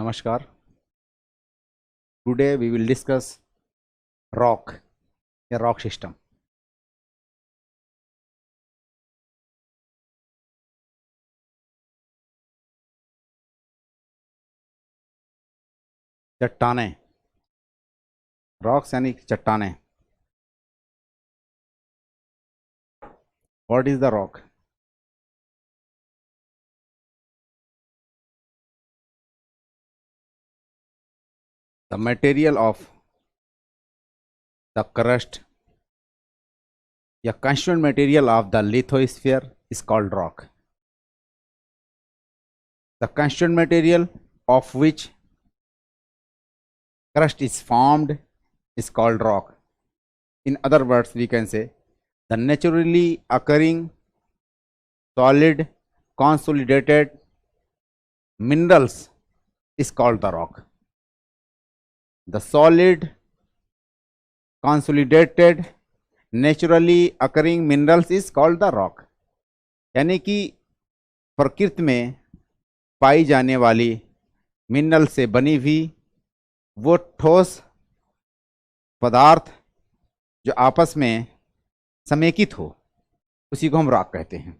Namaskar. Today we will discuss rock, a rock system. चट्टानें, rocks यानी चट्टानें. What is the rock? The material of the crust, the constituent material of the lithosphere is called rock. The constituent material of which crust is formed is called rock. In other words, we can say the naturally occurring solid consolidated minerals is called the rock. The solid consolidated naturally occurring minerals is called the rock. यानी कि प्रकृति में पाई जाने वाली mineral से बनी हुई वो ठोस पदार्थ जो आपस में समेकित हो उसी को हम रॉक कहते हैं.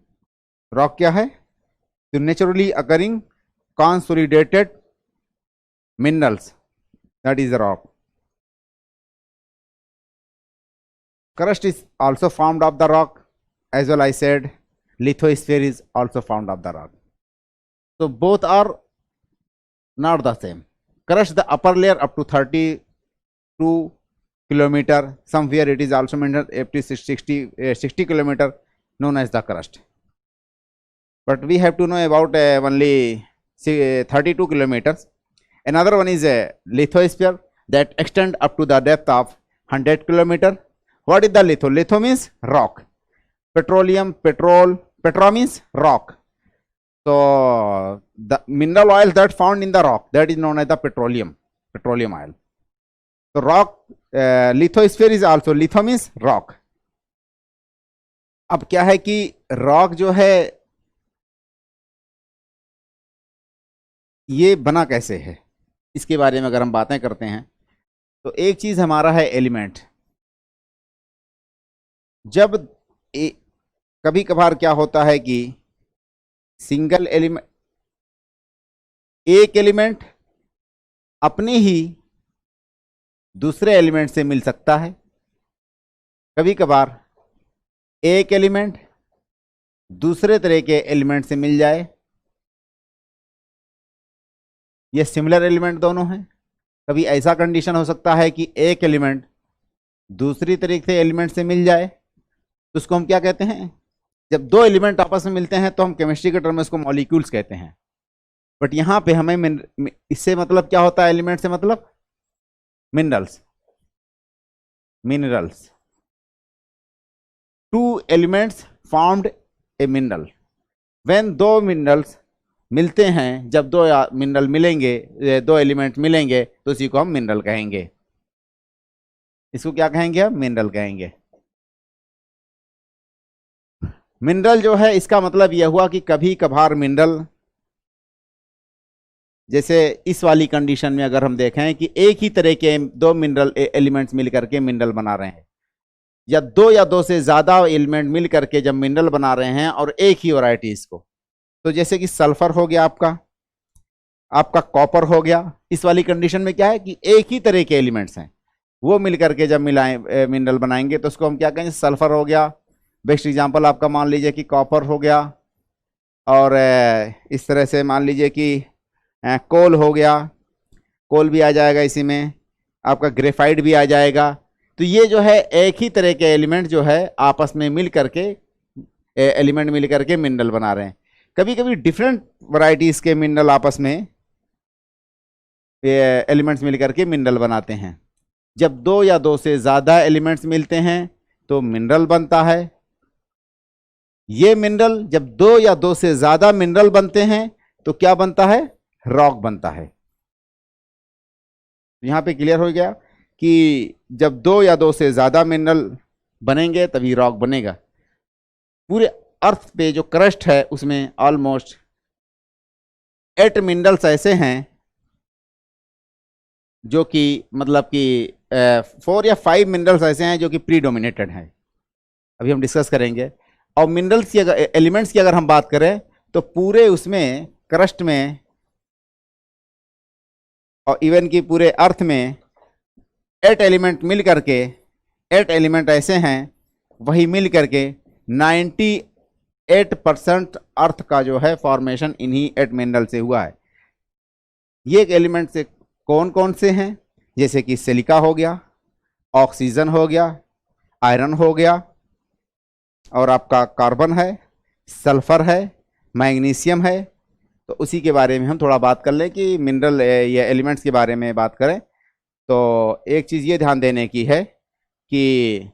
रॉक क्या है? तो naturally occurring consolidated minerals, that is rock. Crust is also formed of the rock, as well I said lithosphere is also formed of the rock. So both are not the same. Crust, the upper layer up to 32 kilometer, somewhere it is also mentioned up to 60 kilometer, known as the crust. But we have to know about only 32 kilometers. Another one is a lithosphere that extend up to the depth of 100 kilometer. What is the litho? Litho means rock. Petroleum, petra means rock. So the mineral oil that found in the rock, that is known as the petroleum oil. So rock, lithosphere is also, litho means rock. अब क्या है कि rock जो है ये बना कैसे है, इसके बारे में अगर हम बातें करते हैं तो एक चीज हमारा है एलिमेंट. जब कभी कभार क्या होता है कि सिंगल एलिमेंट, एक एलिमेंट अपने ही दूसरे एलिमेंट से मिल सकता है. कभी कभार एक एलिमेंट दूसरे तरह के एलिमेंट से मिल जाए. ये सिमिलर एलिमेंट दोनों हैं. कभी ऐसा कंडीशन हो सकता है कि एक एलिमेंट दूसरी तरीके से एलिमेंट से मिल जाए, तो उसको हम क्या कहते हैं? जब दो एलिमेंट आपस में मिलते हैं तो हम केमिस्ट्री के टर्म में इसको मॉलिक्यूल्स कहते हैं. बट यहाँ पे हमें इससे मतलब क्या होता है? एलिमेंट से मतलब minerals. Two elements formed a mineral. When दो मिनरल्स मिलते हैं, जब दो मिनरल मिलेंगे, दो एलिमेंट मिलेंगे, तो इसी को हम मिनरल कहेंगे. इसको क्या कहेंगे? हम मिनरल कहेंगे. मिनरल जो है इसका मतलब यह हुआ कि कभी कभार मिनरल, जैसे इस वाली कंडीशन में अगर हम देखें कि एक ही तरह के दो मिनरल एलिमेंट्स मिलकर के मिनरल बना रहे हैं, या दो से ज्यादा एलिमेंट मिल करके जब मिनरल बना रहे हैं और एक ही वैरायटीज को, तो जैसे कि सल्फर हो गया, आपका कॉपर हो गया. इस वाली कंडीशन में क्या है कि एक ही तरह के एलिमेंट्स हैं, वो मिलकर के जब मिलाएं मिनरल बनाएंगे तो उसको हम क्या कहेंगे? सल्फर हो गया. बेस्ट एग्जांपल आपका मान लीजिए कि कॉपर हो गया, और इस तरह से मान लीजिए कि कोल हो गया. कोल भी आ जाएगा इसी में, आपका ग्रेफाइट भी आ जाएगा. तो ये जो है एक ही तरह के एलिमेंट जो है आपस में मिल करके एलिमेंट मिल करके मिनरल बना रहे हैं. कभी कभी डिफरेंट वैरायटीज के मिनरल आपस में एलिमेंट्स मिल करके मिनरल बनाते हैं. जब दो या दो से ज्यादा एलिमेंट्स मिलते हैं तो मिनरल बनता है. ये मिनरल जब दो या दो से ज्यादा मिनरल बनते हैं तो क्या बनता है? रॉक बनता है. यहां पे क्लियर हो गया कि जब दो या दो से ज्यादा मिनरल बनेंगे तभी रॉक बनेगा. पूरे अर्थ पे जो क्रस्ट है उसमें ऑलमोस्ट 8 मिनरल्स ऐसे हैं जो कि मतलब कि 4 या 5 मिनरल्स ऐसे हैं जो कि प्रीडोमिनेटेड हैं, अभी हम डिस्कस करेंगे। और मिनरल्स की अगर एलिमेंट्स की अगर हम बात करें तो पूरे उसमें क्रस्ट में और इवन की पूरे अर्थ में 8 एलिमेंट मिल करके, 8 एलिमेंट ऐसे हैं वही मिल करके 98% अर्थ का जो है फॉर्मेशन इन्हीं 8 मिनरल से हुआ है। ये एलिमेंट से कौन कौन से हैं, जैसे कि सिलिका हो गया, ऑक्सीजन हो गया, आयरन हो गया, और आपका कार्बन है, सल्फर है, मैग्नीशियम है। तो उसी के बारे में हम थोड़ा बात कर लें कि मिनरल या एलिमेंट्स के बारे में बात करें तो एक चीज़ ये ध्यान देने की है कि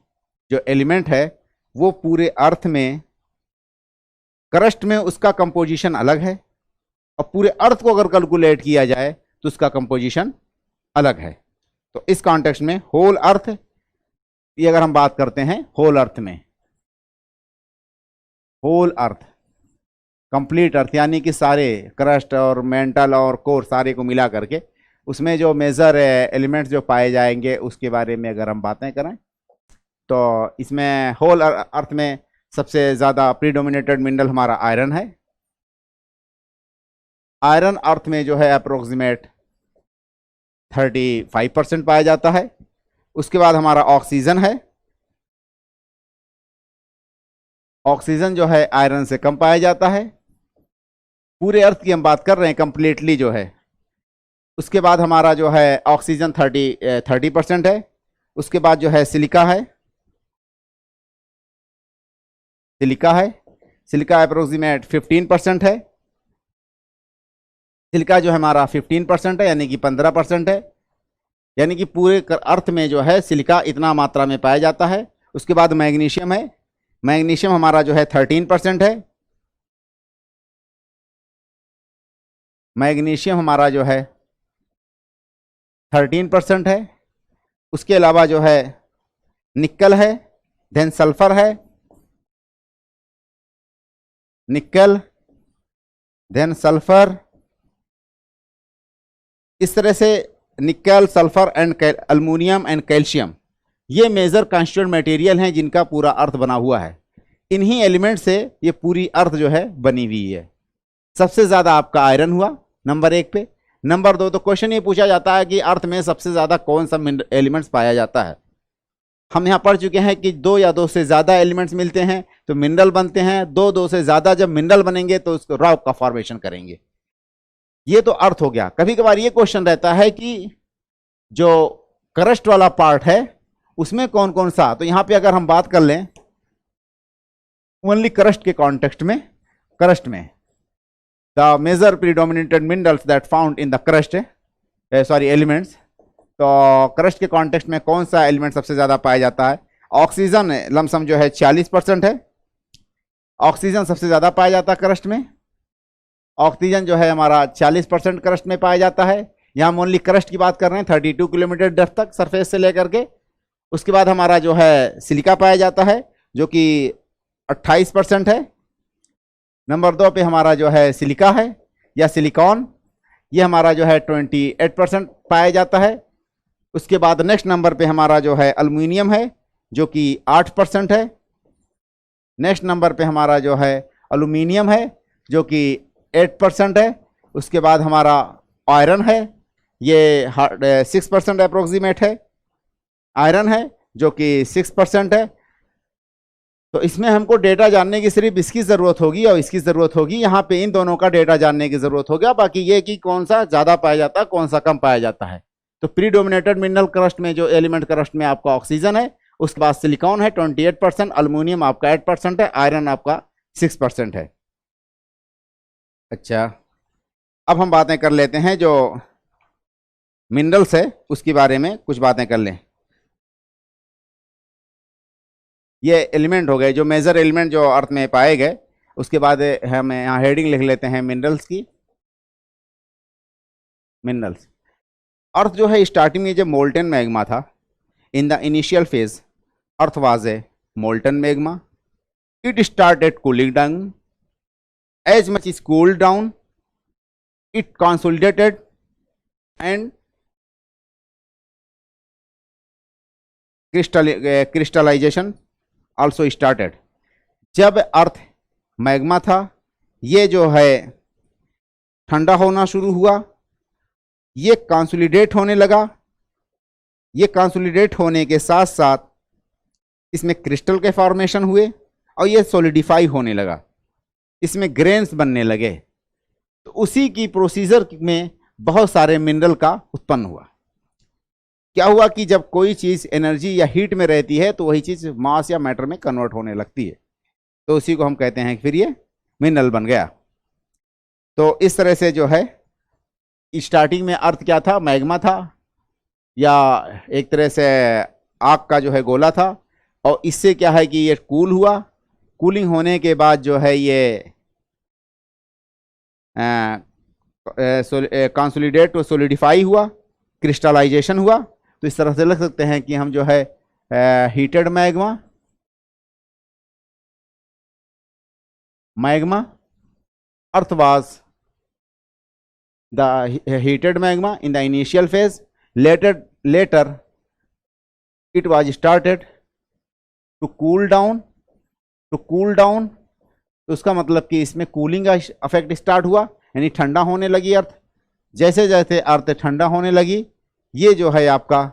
जो एलिमेंट है वो पूरे अर्थ में क्रस्ट में उसका कंपोजिशन अलग है, और पूरे अर्थ को अगर कैलकुलेट किया जाए तो उसका कंपोजिशन अलग है। तो इस कॉन्टेक्स्ट में होल अर्थ, ये अगर हम बात करते हैं होल अर्थ में, होल अर्थ कंप्लीट अर्थ यानी कि सारे क्रस्ट और मेंटल और कोर सारे को मिला करके उसमें जो मेजर एलिमेंट्स जो पाए जाएंगे उसके बारे में अगर हम बातें करें तो इसमें होल अर्थ में सबसे ज़्यादा प्रीडोमिनेटेड मिनरल हमारा आयरन है। आयरन अर्थ में जो है अप्रोक्सीमेट 35% पाया जाता है। उसके बाद हमारा ऑक्सीजन है, ऑक्सीजन जो है आयरन से कम पाया जाता है। पूरे अर्थ की हम बात कर रहे हैं कंप्लीटली जो है। उसके बाद हमारा जो है ऑक्सीजन 30% है। उसके बाद जो है सिलिका है, सिलिका अप्रोक्सीमेट 15% है। सिलिका जो है हमारा 15% है यानी कि 15% है, यानी कि पूरे अर्थ में जो है सिलिका इतना मात्रा में पाया जाता है। उसके बाद मैग्नीशियम है, मैग्नीशियम हमारा जो है 13% है। मैग्नीशियम हमारा जो है 13% है। उसके अलावा जो है निकल है, देन सल्फर है, निकल देन सल्फर, इस तरह से निकल, sulphur and aluminium and calcium, ये मेजर कॉन्स्टिट्यूएंट मटेरियल हैं जिनका पूरा अर्थ बना हुआ है। इन्हीं एलिमेंट से ये पूरी अर्थ जो है बनी हुई है। सबसे ज्यादा आपका आयरन हुआ नंबर 1 पे। नंबर 2 तो क्वेश्चन ये पूछा जाता है कि अर्थ में सबसे ज्यादा कौन सा एलिमेंट्स पाया जाता है। हम यहाँ पढ़ चुके हैं कि 2 या 2 से ज्यादा एलिमेंट्स मिलते हैं तो मिनरल बनते हैं। 2 से ज्यादा जब मिनरल बनेंगे तो उसको रॉक का फॉर्मेशन करेंगे। ये तो अर्थ हो गया। कभी कभार ये क्वेश्चन रहता है कि जो क्रस्ट वाला पार्ट है उसमें कौन कौन सा, तो यहां पे अगर हम बात कर लें ओनली क्रस्ट के कॉन्टेक्स्ट में, क्रस्ट में the major predominated minerals that found in the crust, sorry elements, तो क्रस्ट के कॉन्टेक्स्ट में कौन सा एलिमेंट सबसे ज्यादा पाया जाता है। ऑक्सीजन लमसम जो है 40% है, ऑक्सीजन सबसे ज्यादा पाया जाता है क्रस्ट में। ऑक्सीजन जो है हमारा 40% क्रस्ट में पाया जाता है। यहाँ हम ओनली क्रस्ट की बात कर रहे हैं 32 किलोमीटर डेप्थ तक सरफेस से लेकर के। उसके बाद हमारा जो है सिलिका पाया जाता है जो कि 28% है। नंबर 2 पे हमारा जो है सिलिका है या सिलिकॉन, ये हमारा जो है 28% पाया जाता है। उसके बाद नेक्स्ट नंबर पे हमारा जो है अल्युमिनियम है जो कि 8% है। नेक्स्ट नंबर पे हमारा जो है अल्युमिनियम है जो कि 8% है। उसके बाद हमारा आयरन है, ये 6% अप्रोक्सीमेट है, आयरन है जो कि 6% है। तो इसमें हमको डेटा जानने की सिर्फ इसकी ज़रूरत होगी और इसकी ज़रूरत होगी। यहाँ पे इन दोनों का डेटा जानने की ज़रूरत होगा, बाकी ये कि कौन सा ज़्यादा पाया जाता है कौन सा कम पाया जाता है। तो प्रीडोमिनेटेड मिनरल क्रस्ट में जो एलिमेंट क्रस्ट में आपका ऑक्सीजन है, उसके बाद सिलिकॉन है 28%, अल्युमिनियम आपका 8% है, आयरन आपका 6% है। अच्छा, अब हम बातें कर लेते हैं जो मिनरल्स है उसके बारे में कुछ बातें कर लें। ये एलिमेंट हो गए जो मेजर एलिमेंट जो अर्थ में पाए गए। उसके बाद हम यहाँ हेडिंग लिख लेते हैं मिनरल्स की। मिनरल्स, अर्थ जो है स्टार्टिंग में जब मोल्टन मैग्मा था, in the initial phase earth was a molten magma, it started cooling down, as much is cooled down it consolidated and crystallisation also started. जब अर्थ मैग्मा था, ये जो है ठंडा होना शुरू हुआ, ये कंसोलिडेट होने लगा। ये कंसोलिडेट होने के साथ साथ इसमें क्रिस्टल के फॉर्मेशन हुए और ये सॉलिडिफाई होने लगा, इसमें ग्रेन्स बनने लगे। तो उसी की प्रोसीजर में बहुत सारे मिनरल का उत्पन्न हुआ। क्या हुआ कि जब कोई चीज़ एनर्जी या हीट में रहती है तो वही चीज़ मास या मैटर में कन्वर्ट होने लगती है, तो उसी को हम कहते हैं कि फिर ये मिनरल बन गया। तो इस तरह से जो है स्टार्टिंग में अर्थ क्या था, मैग्मा था, या एक तरह से आग का जो है गोला था, और इससे क्या है कि ये कूल हुआ। कूलिंग होने के बाद जो है ये कंसोलिडेट और सोलिडिफाई हुआ, क्रिस्टलाइजेशन हुआ। तो इस तरह से लिख सकते हैं कि हम जो है heated magma, earth was the heated magma in the initial phase. Later it was started to cool down. तो उसका मतलब कि इसमें कूलिंग का इफेक्ट स्टार्ट हुआ, यानी ठंडा होने लगी अर्थ। जैसे जैसे अर्थ ठंडा होने लगी, ये जो है आपका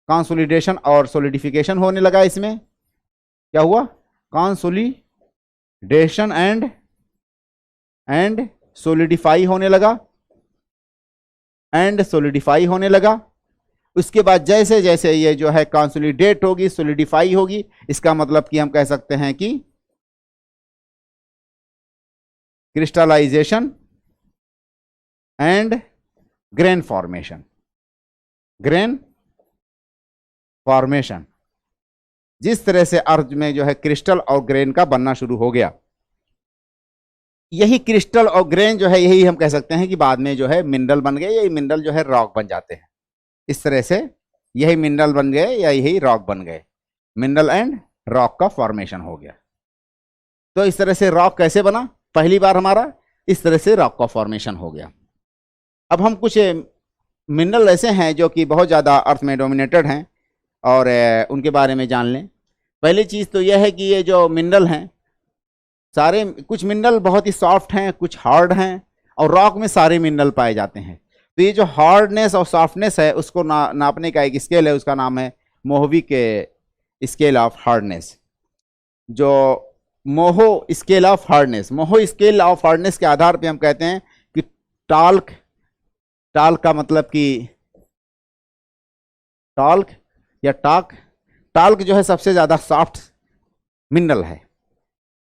कंसोलिडेशन और सॉलिडिफिकेशन होने लगा। इसमें क्या हुआ, कंसोलिडेशन एंड सॉलिडिफाई होने लगा। उसके बाद जैसे जैसे ये जो है कंसोलिडेट होगी, सॉलिडिफाई होगी, इसका मतलब कि हम कह सकते हैं कि क्रिस्टलाइजेशन एंड ग्रेन फॉर्मेशन। जिस तरह से अर्थ में जो है क्रिस्टल और ग्रेन का बनना शुरू हो गया, यही क्रिस्टल और ग्रेन जो है, यही हम कह सकते हैं कि बाद में जो है मिनरल बन गए, यही मिनरल जो है रॉक बन जाते हैं। इस तरह से यही मिनरल बन गए या यही रॉक बन गए, मिनरल एंड रॉक का फॉर्मेशन हो गया। तो इस तरह से रॉक कैसे बना, पहली बार हमारा इस तरह से रॉक का फॉर्मेशन हो गया। अब हम कुछ मिनरल ऐसे हैं जो कि बहुत ज़्यादा अर्थ में डोमिनेटेड हैं और उनके बारे में जान लें। पहली चीज़ तो यह है कि ये जो मिनरल हैं सारे, कुछ मिनरल बहुत ही सॉफ्ट हैं, कुछ हार्ड हैं, और रॉक में सारे मिनरल पाए जाते हैं। तो ये जो हार्डनेस और सॉफ्टनेस है उसको नापने का एक स्केल है, उसका नाम है मोहवी के स्केल ऑफ हार्डनेस। जो मोहो स्केल ऑफ हार्डनेस के आधार पे हम कहते हैं कि टाल्क का मतलब कि टाल्क जो है सबसे ज़्यादा सॉफ्ट मिनरल है,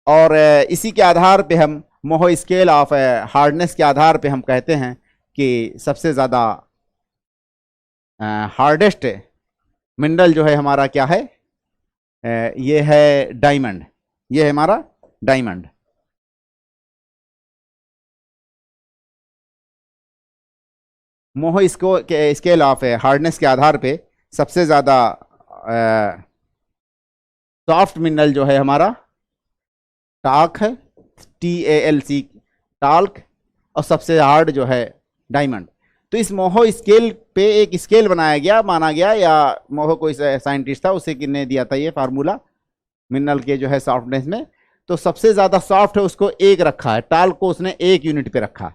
और इसी के आधार पे हम मोहो स्केल ऑफ हार्डनेस के आधार पे हम कहते हैं कि सबसे ज़्यादा हार्डेस्ट मिनरल जो है हमारा क्या है, ये है डायमंड। ये है हमारा diamond. Moho scale of hardness के आधार पे सबसे ज़्यादा सॉफ्ट मिनरल जो है हमारा टाल्क है, TALC, टाल्क, और सबसे हार्ड जो है डायमंड। तो इस मोहो स्केल पे एक स्केल बनाया गया, माना गया, या मोहो कोई साइंटिस्ट था, उसे किसने दिया था ये फार्मूला मिनरल के जो है सॉफ्टनेस में। तो सबसे ज़्यादा सॉफ्ट है उसको 1 रखा है, टाल्क को उसने 1 यूनिट पे रखा,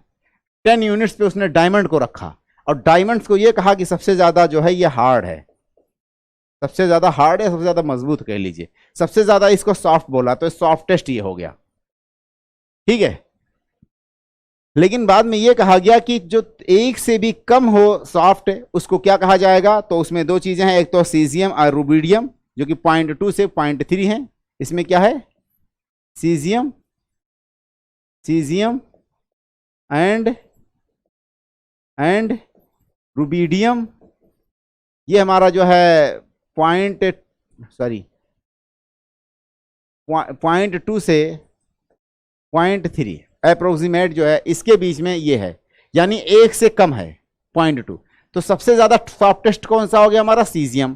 10 यूनिट्स पे उसने डायमंड को रखा, और डायमंड्स को ये कहा कि सबसे ज़्यादा जो है ये हार्ड है, सबसे ज़्यादा हार्ड है, सबसे ज़्यादा मजबूत कह लीजिए, सबसे ज़्यादा इसको सॉफ्ट बोला, तो सॉफ्टेस्ट ये हो गया, ठीक है। लेकिन बाद में ये कहा गया कि जो 1 से भी कम हो सॉफ्ट उसको क्या कहा जाएगा, तो उसमें 2 चीज़ें हैं, एक तो सीजियम और रूबिडियम जो कि 0.2 से 0.3 हैं। इसमें क्या है, सीजियम एंड रूबिडियम। ये हमारा जो है 0.2 से 0.3 अप्रोक्सीमेट जो है, इसके बीच में ये है, यानी 1 से कम है 0.2। तो सबसे ज़्यादा सॉफ्टेस्ट कौन सा हो गया हमारा, सीजियम।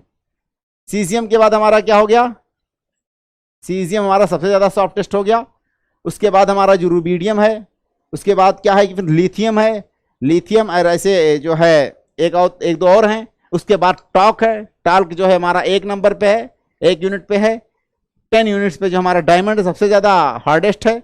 सीजियम के बाद हमारा क्या हो गया, सीजियम हमारा सबसे ज़्यादा सॉफ्टेस्ट हो गया। उसके बाद हमारा जो रूबिडियम है, उसके बाद क्या है कि फिर लिथियम है, लिथियम, और ऐसे जो है एक दो और हैं, उसके बाद टॉक है, टाल्क जो है हमारा 1 नंबर पे है, 1 यूनिट पे है। 10 यूनिट्स पे जो हमारा डायमंड सबसे ज्यादा हार्डेस्ट है।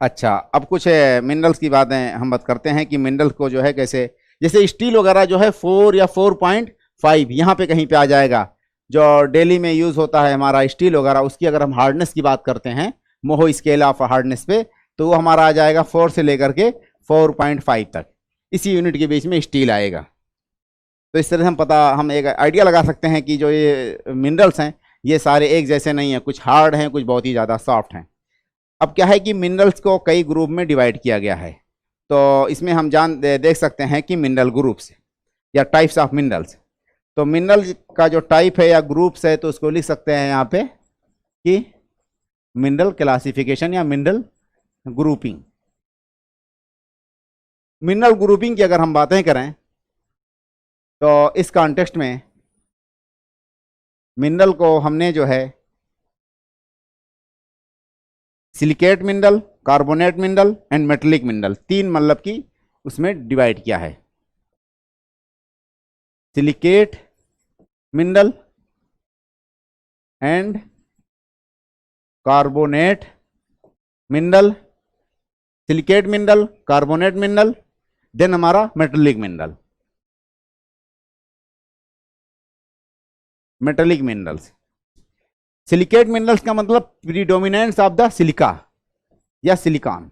अच्छा, अब कुछ मिनरल्स की बातें हम बात करते हैं कि मिनरल्स को जो है कैसे, जैसे स्टील वगैरह जो है 4 या 4.5 यहाँ पे कहीं पे आ जाएगा। जो डेली में यूज होता है हमारा स्टील वगैरह, उसकी अगर हम हार्डनेस की बात करते हैं, मोहो स्केल ऑफ हार्डनेस पे, तो वो हमारा आ जाएगा 4 से लेकर के 4.5 तक, इसी यूनिट के बीच में स्टील आएगा। तो इस तरह से हम एक आइडिया लगा सकते हैं कि जो ये मिनरल्स हैं ये सारे एक जैसे नहीं हैं, कुछ हार्ड हैं, कुछ बहुत ही ज़्यादा सॉफ्ट हैं। अब क्या है कि मिनरल्स को कई ग्रुप में डिवाइड किया गया है। तो इसमें हम देख सकते हैं कि मिनरल ग्रुप्स या टाइप्स ऑफ मिनरल्स। तो मिनरल का जो टाइप है या ग्रुप्स है, तो उसको लिख सकते हैं यहाँ पे कि मिनरल क्लासिफिकेशन या मिनरल ग्रुपिंग। मिनरल ग्रुपिंग की अगर हम बातें करें तो इस कॉन्टेक्स्ट में मिनरल को हमने जो है silicate mineral, carbonate mineral and metallic mineral, 3 मतलब की उसमें डिवाइड किया है। Silicate mineral and carbonate mineral, silicate mineral, carbonate mineral, then हमारा metallic mineral. Metallic minerals, silicate minerals का मतलब प्रीडोमिनेंस ऑफ द सिलिका या silicon.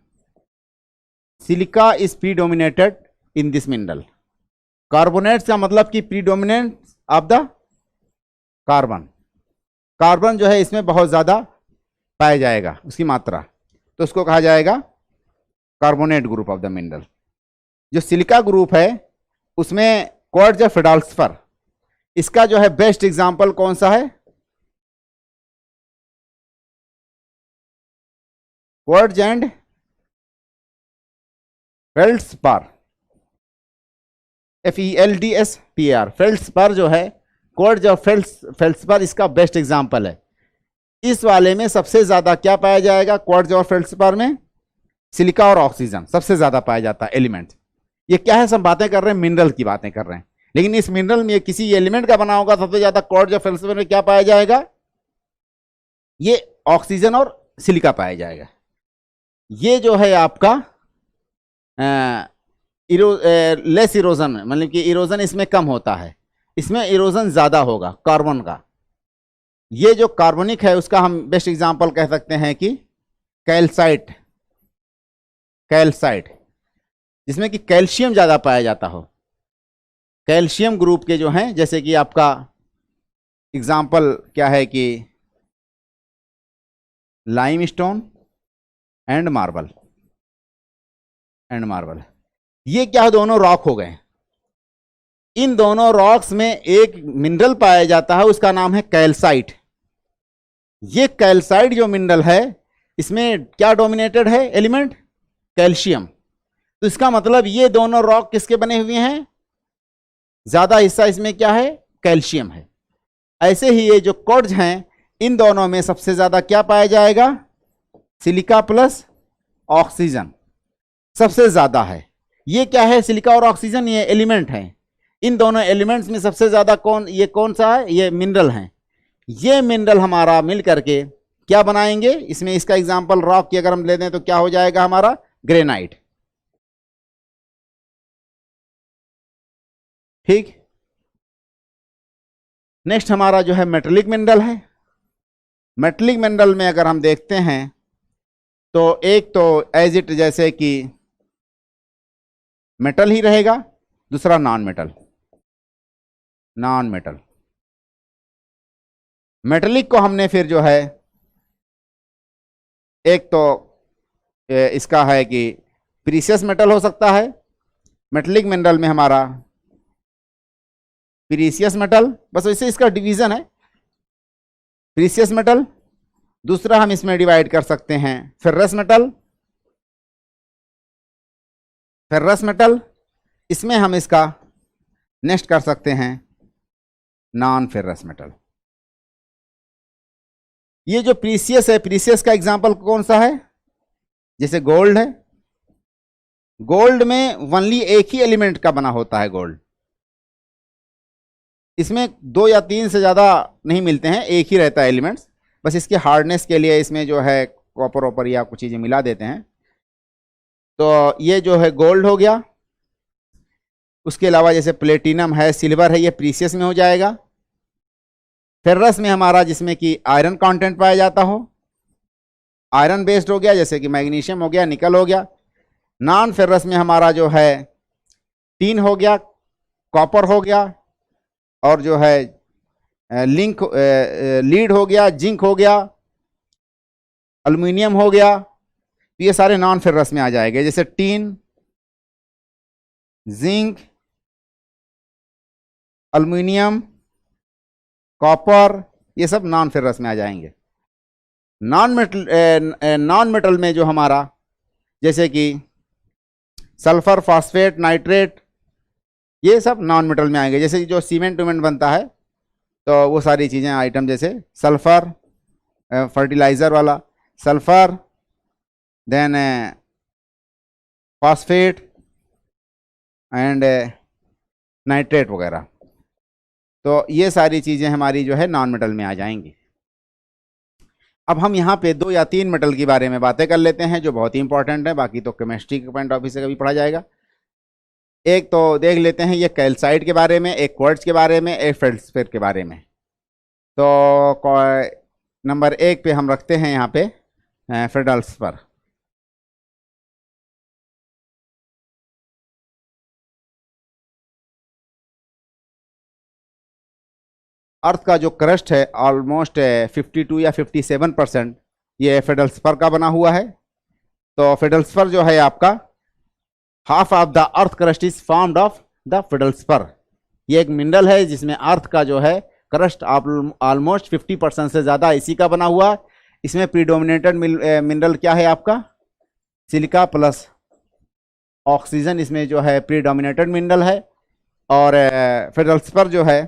Silica is predominated in this mineral. Carbonates का मतलब कि predominance of the carbon. Carbon जो है इसमें बहुत ज्यादा पाया जाएगा, उसकी मात्रा, तो उसको कहा जाएगा carbonate group of the mineral. जो सिलिका ग्रुप है उसमें क्वार्ट्ज या फेल्ड्स्पार, इसका जो है बेस्ट एग्जांपल कौन सा है? क्वार्ट्ज एंड फेल्ड्स्पार, FeLDSPar, फेल्ड्स्पार जो है, क्वार्ट्ज और फेल्ड्स्पार इसका बेस्ट एग्जांपल है। इस वाले में सबसे ज्यादा क्या पाया जाएगा? क्वार्ट्ज और फेल्ड्स्पार में सिलिका और ऑक्सीजन सबसे ज्यादा पाया जाता है एलिमेंट। ये क्या है, सब बातें कर रहे हैं मिनरल की बातें कर रहे हैं, लेकिन इस मिनरल में किसी एलिमेंट का बना होगा सबसे ज्यादा क्वार्ट्ज और फेल्ड्स्पार में क्या पाया जाएगा? ये ऑक्सीजन और सिलिका पाया जाएगा। ये जो है आपका लेस इरोजन, मतलब कि इरोजन इसमें कम होता है, इसमें इरोजन ज्यादा होगा कार्बन का। ये जो कार्बनिक है उसका हम बेस्ट एग्जांपल कह सकते हैं कि कैल्साइट, कैल्साइट जिसमें कि कैल्शियम ज्यादा पाया जाता हो। कैल्शियम ग्रुप के जो हैं, जैसे कि आपका एग्जांपल क्या है कि लाइमस्टोन एंड मार्बल, ये क्या दोनों रॉक हो गए। इन दोनों रॉक्स में एक मिनरल पाया जाता है, उसका नाम है कैल्साइट। ये कैल्साइट जो मिनरल है इसमें क्या डोमिनेटेड है एलिमेंट? कैल्शियम। तो इसका मतलब ये दोनों रॉक किसके बने हुए हैं? ज्यादा हिस्सा इसमें क्या है? कैल्शियम है। ऐसे ही ये जो क्वार्ट्ज हैं, इन दोनों में सबसे ज्यादा क्या पाया जाएगा? सिलिका प्लस ऑक्सीजन सबसे ज्यादा है। ये क्या है? सिलिका और ऑक्सीजन ये एलिमेंट हैं। इन दोनों एलिमेंट्स में सबसे ज्यादा कौन सा है? ये मिनरल है। ये मिनरल हमारा मिल करके क्या बनाएंगे? इसमें इसका एग्जांपल रॉक की अगर हम ले दें तो क्या हो जाएगा हमारा? ग्रेनाइट। ठीक। नेक्स्ट हमारा जो है मेटेलिक मिनरल है। मेटेलिक मिनरल में अगर हम देखते हैं तो एक तो एज इट जैसे कि मेटल ही रहेगा, दूसरा नॉन मेटल। मेटेलिक को हमने फिर जो है एक तो इसका है कि प्रीशियस मेटल हो सकता है। मेटेलिक मिनरल में हमारा प्रीशियस मेटल, बस वैसे इसका डिवीजन है प्रीशियस मेटल। दूसरा हम इसमें डिवाइड कर सकते हैं फेरस मेटल, इसमें हम इसका नेक्स्ट कर सकते हैं नॉन फेरस मेटल। ये जो प्रीशियस है, प्रीशियस का एग्जांपल कौन सा है? जैसे गोल्ड है। गोल्ड में ओनली एक ही एलिमेंट का बना होता है गोल्ड। इसमें 2 या 3 से ज़्यादा नहीं मिलते हैं, एक ही रहता है एलिमेंट्स, बस इसके हार्डनेस के लिए इसमें जो है कॉपर वॉपर या कुछ चीज़ें मिला देते हैं। तो ये जो है गोल्ड हो गया। उसके अलावा जैसे प्लेटिनम है, सिल्वर है, ये प्रीसियस में हो जाएगा। फेरस में हमारा जिसमें कि आयरन कंटेंट पाया जाता हो, आयरन बेस्ड हो गया, जैसे कि मैग्नीशियम हो गया, निकल हो गया। नॉन फेरस में हमारा जो है टीन हो गया, कॉपर हो गया, और जो है लीड हो गया, जिंक हो गया, एल्युमिनियम हो गया। तो ये सारे नॉन फेरस में आ जाएंगे, जैसे टीन, जिंक, एल्युमिनियम, कॉपर, ये सब नॉन फेरस में आ जाएंगे। नॉन मेटल में जो हमारा जैसे कि सल्फर, फास्फेट, नाइट्रेट, ये सब नॉन मेटल में आएंगे। जैसे जो सीमेंट वेमेंट बनता है तो वो सारी चीज़ें आइटम, जैसे सल्फर, फर्टिलाइज़र वाला sulphur, then phosphate and nitrate वगैरह, तो ये सारी चीज़ें हमारी जो है नॉन मेटल में आ जाएंगी। अब हम यहाँ पे 2 या 3 मेटल के बारे में बातें कर लेते हैं जो बहुत ही इंपॉर्टेंट है, बाकी तो केमिस्ट्री के पॉइंट ऑफ व्यू से कभी पढ़ा जाएगा। एक तो देख लेते हैं ये कैल्साइट के बारे में, एक क्वार्ट्ज के बारे में, एक फेल्डस्पेर के बारे में। तो नंबर 1 पे हम रखते हैं यहाँ पे फेल्डस्पेर। अर्थ का जो क्रस्ट है ऑलमोस्ट 52 या 57% ये फेल्डस्पेर का बना हुआ है। तो फेल्डस्पेर जो है आपका half of the earth crust is formed of the feldspar. ये एक मिनरल है जिसमें अर्थ का जो है क्रस्ट ऑलमोस्ट 50% से ज़्यादा इसी का बना हुआ है। इसमें प्रीडोमिनेटेड मिनरल क्या है आपका, सिलिका प्लस ऑक्सीजन, इसमें जो है प्रीडोमिनेटेड मिनरल है। और फेल्डस्पेर जो है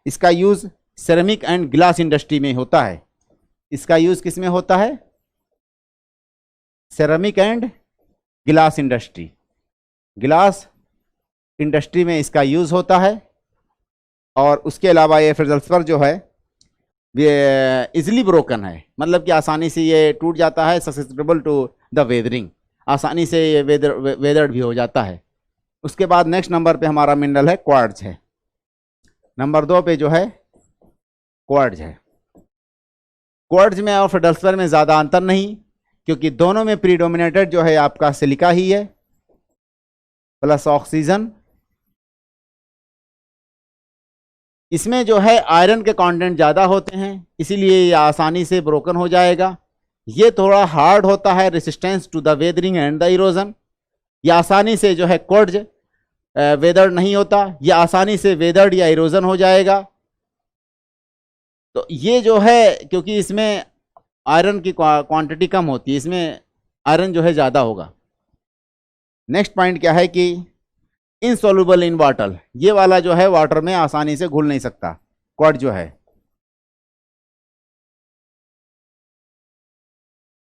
इसका use ceramic and glass industry में होता है। इसका यूज़ किस में होता है, ceramic and glass industry, glass industry में इसका यूज़ होता है। और उसके अलावा ये फेल्डस्पेर जो है ये इजिली ब्रोकन है, मतलब कि आसानी से ये टूट जाता है, ससेप्टेबल टू द वेदरिंग, आसानी से ये वेदर्ड भी हो जाता है। उसके बाद नेक्स्ट नंबर पे हमारा मिनरल है क्वार्ट्ज है। नंबर 2 पे जो है क्वार्ट्ज है। क्वार्ट्ज में और फेल्डस्पेर में ज़्यादा अंतर नहीं, क्योंकि दोनों में प्रीडोमिनेटेड जो है आपका सिलिका ही है प्लस ऑक्सीजन। इसमें जो है आयरन के कंटेंट ज़्यादा होते हैं, इसीलिए ये आसानी से ब्रोकन हो जाएगा। ये थोड़ा हार्ड होता है, resistance to the weathering and the erosion. ये आसानी से जो है क्वार्ट्ज वेदर्ड नहीं होता, ये आसानी से वेदर्ड या इरोजन हो जाएगा। तो ये जो है क्योंकि इसमें आयरन की क्वांटिटी कम होती है, इसमें आयरन जो है ज़्यादा होगा। नेक्स्ट पॉइंट क्या है कि इनसॉल्युबल इन वाटर, ये वाला जो है वाटर में आसानी से घुल नहीं सकता। क्वार्ट्ज जो है,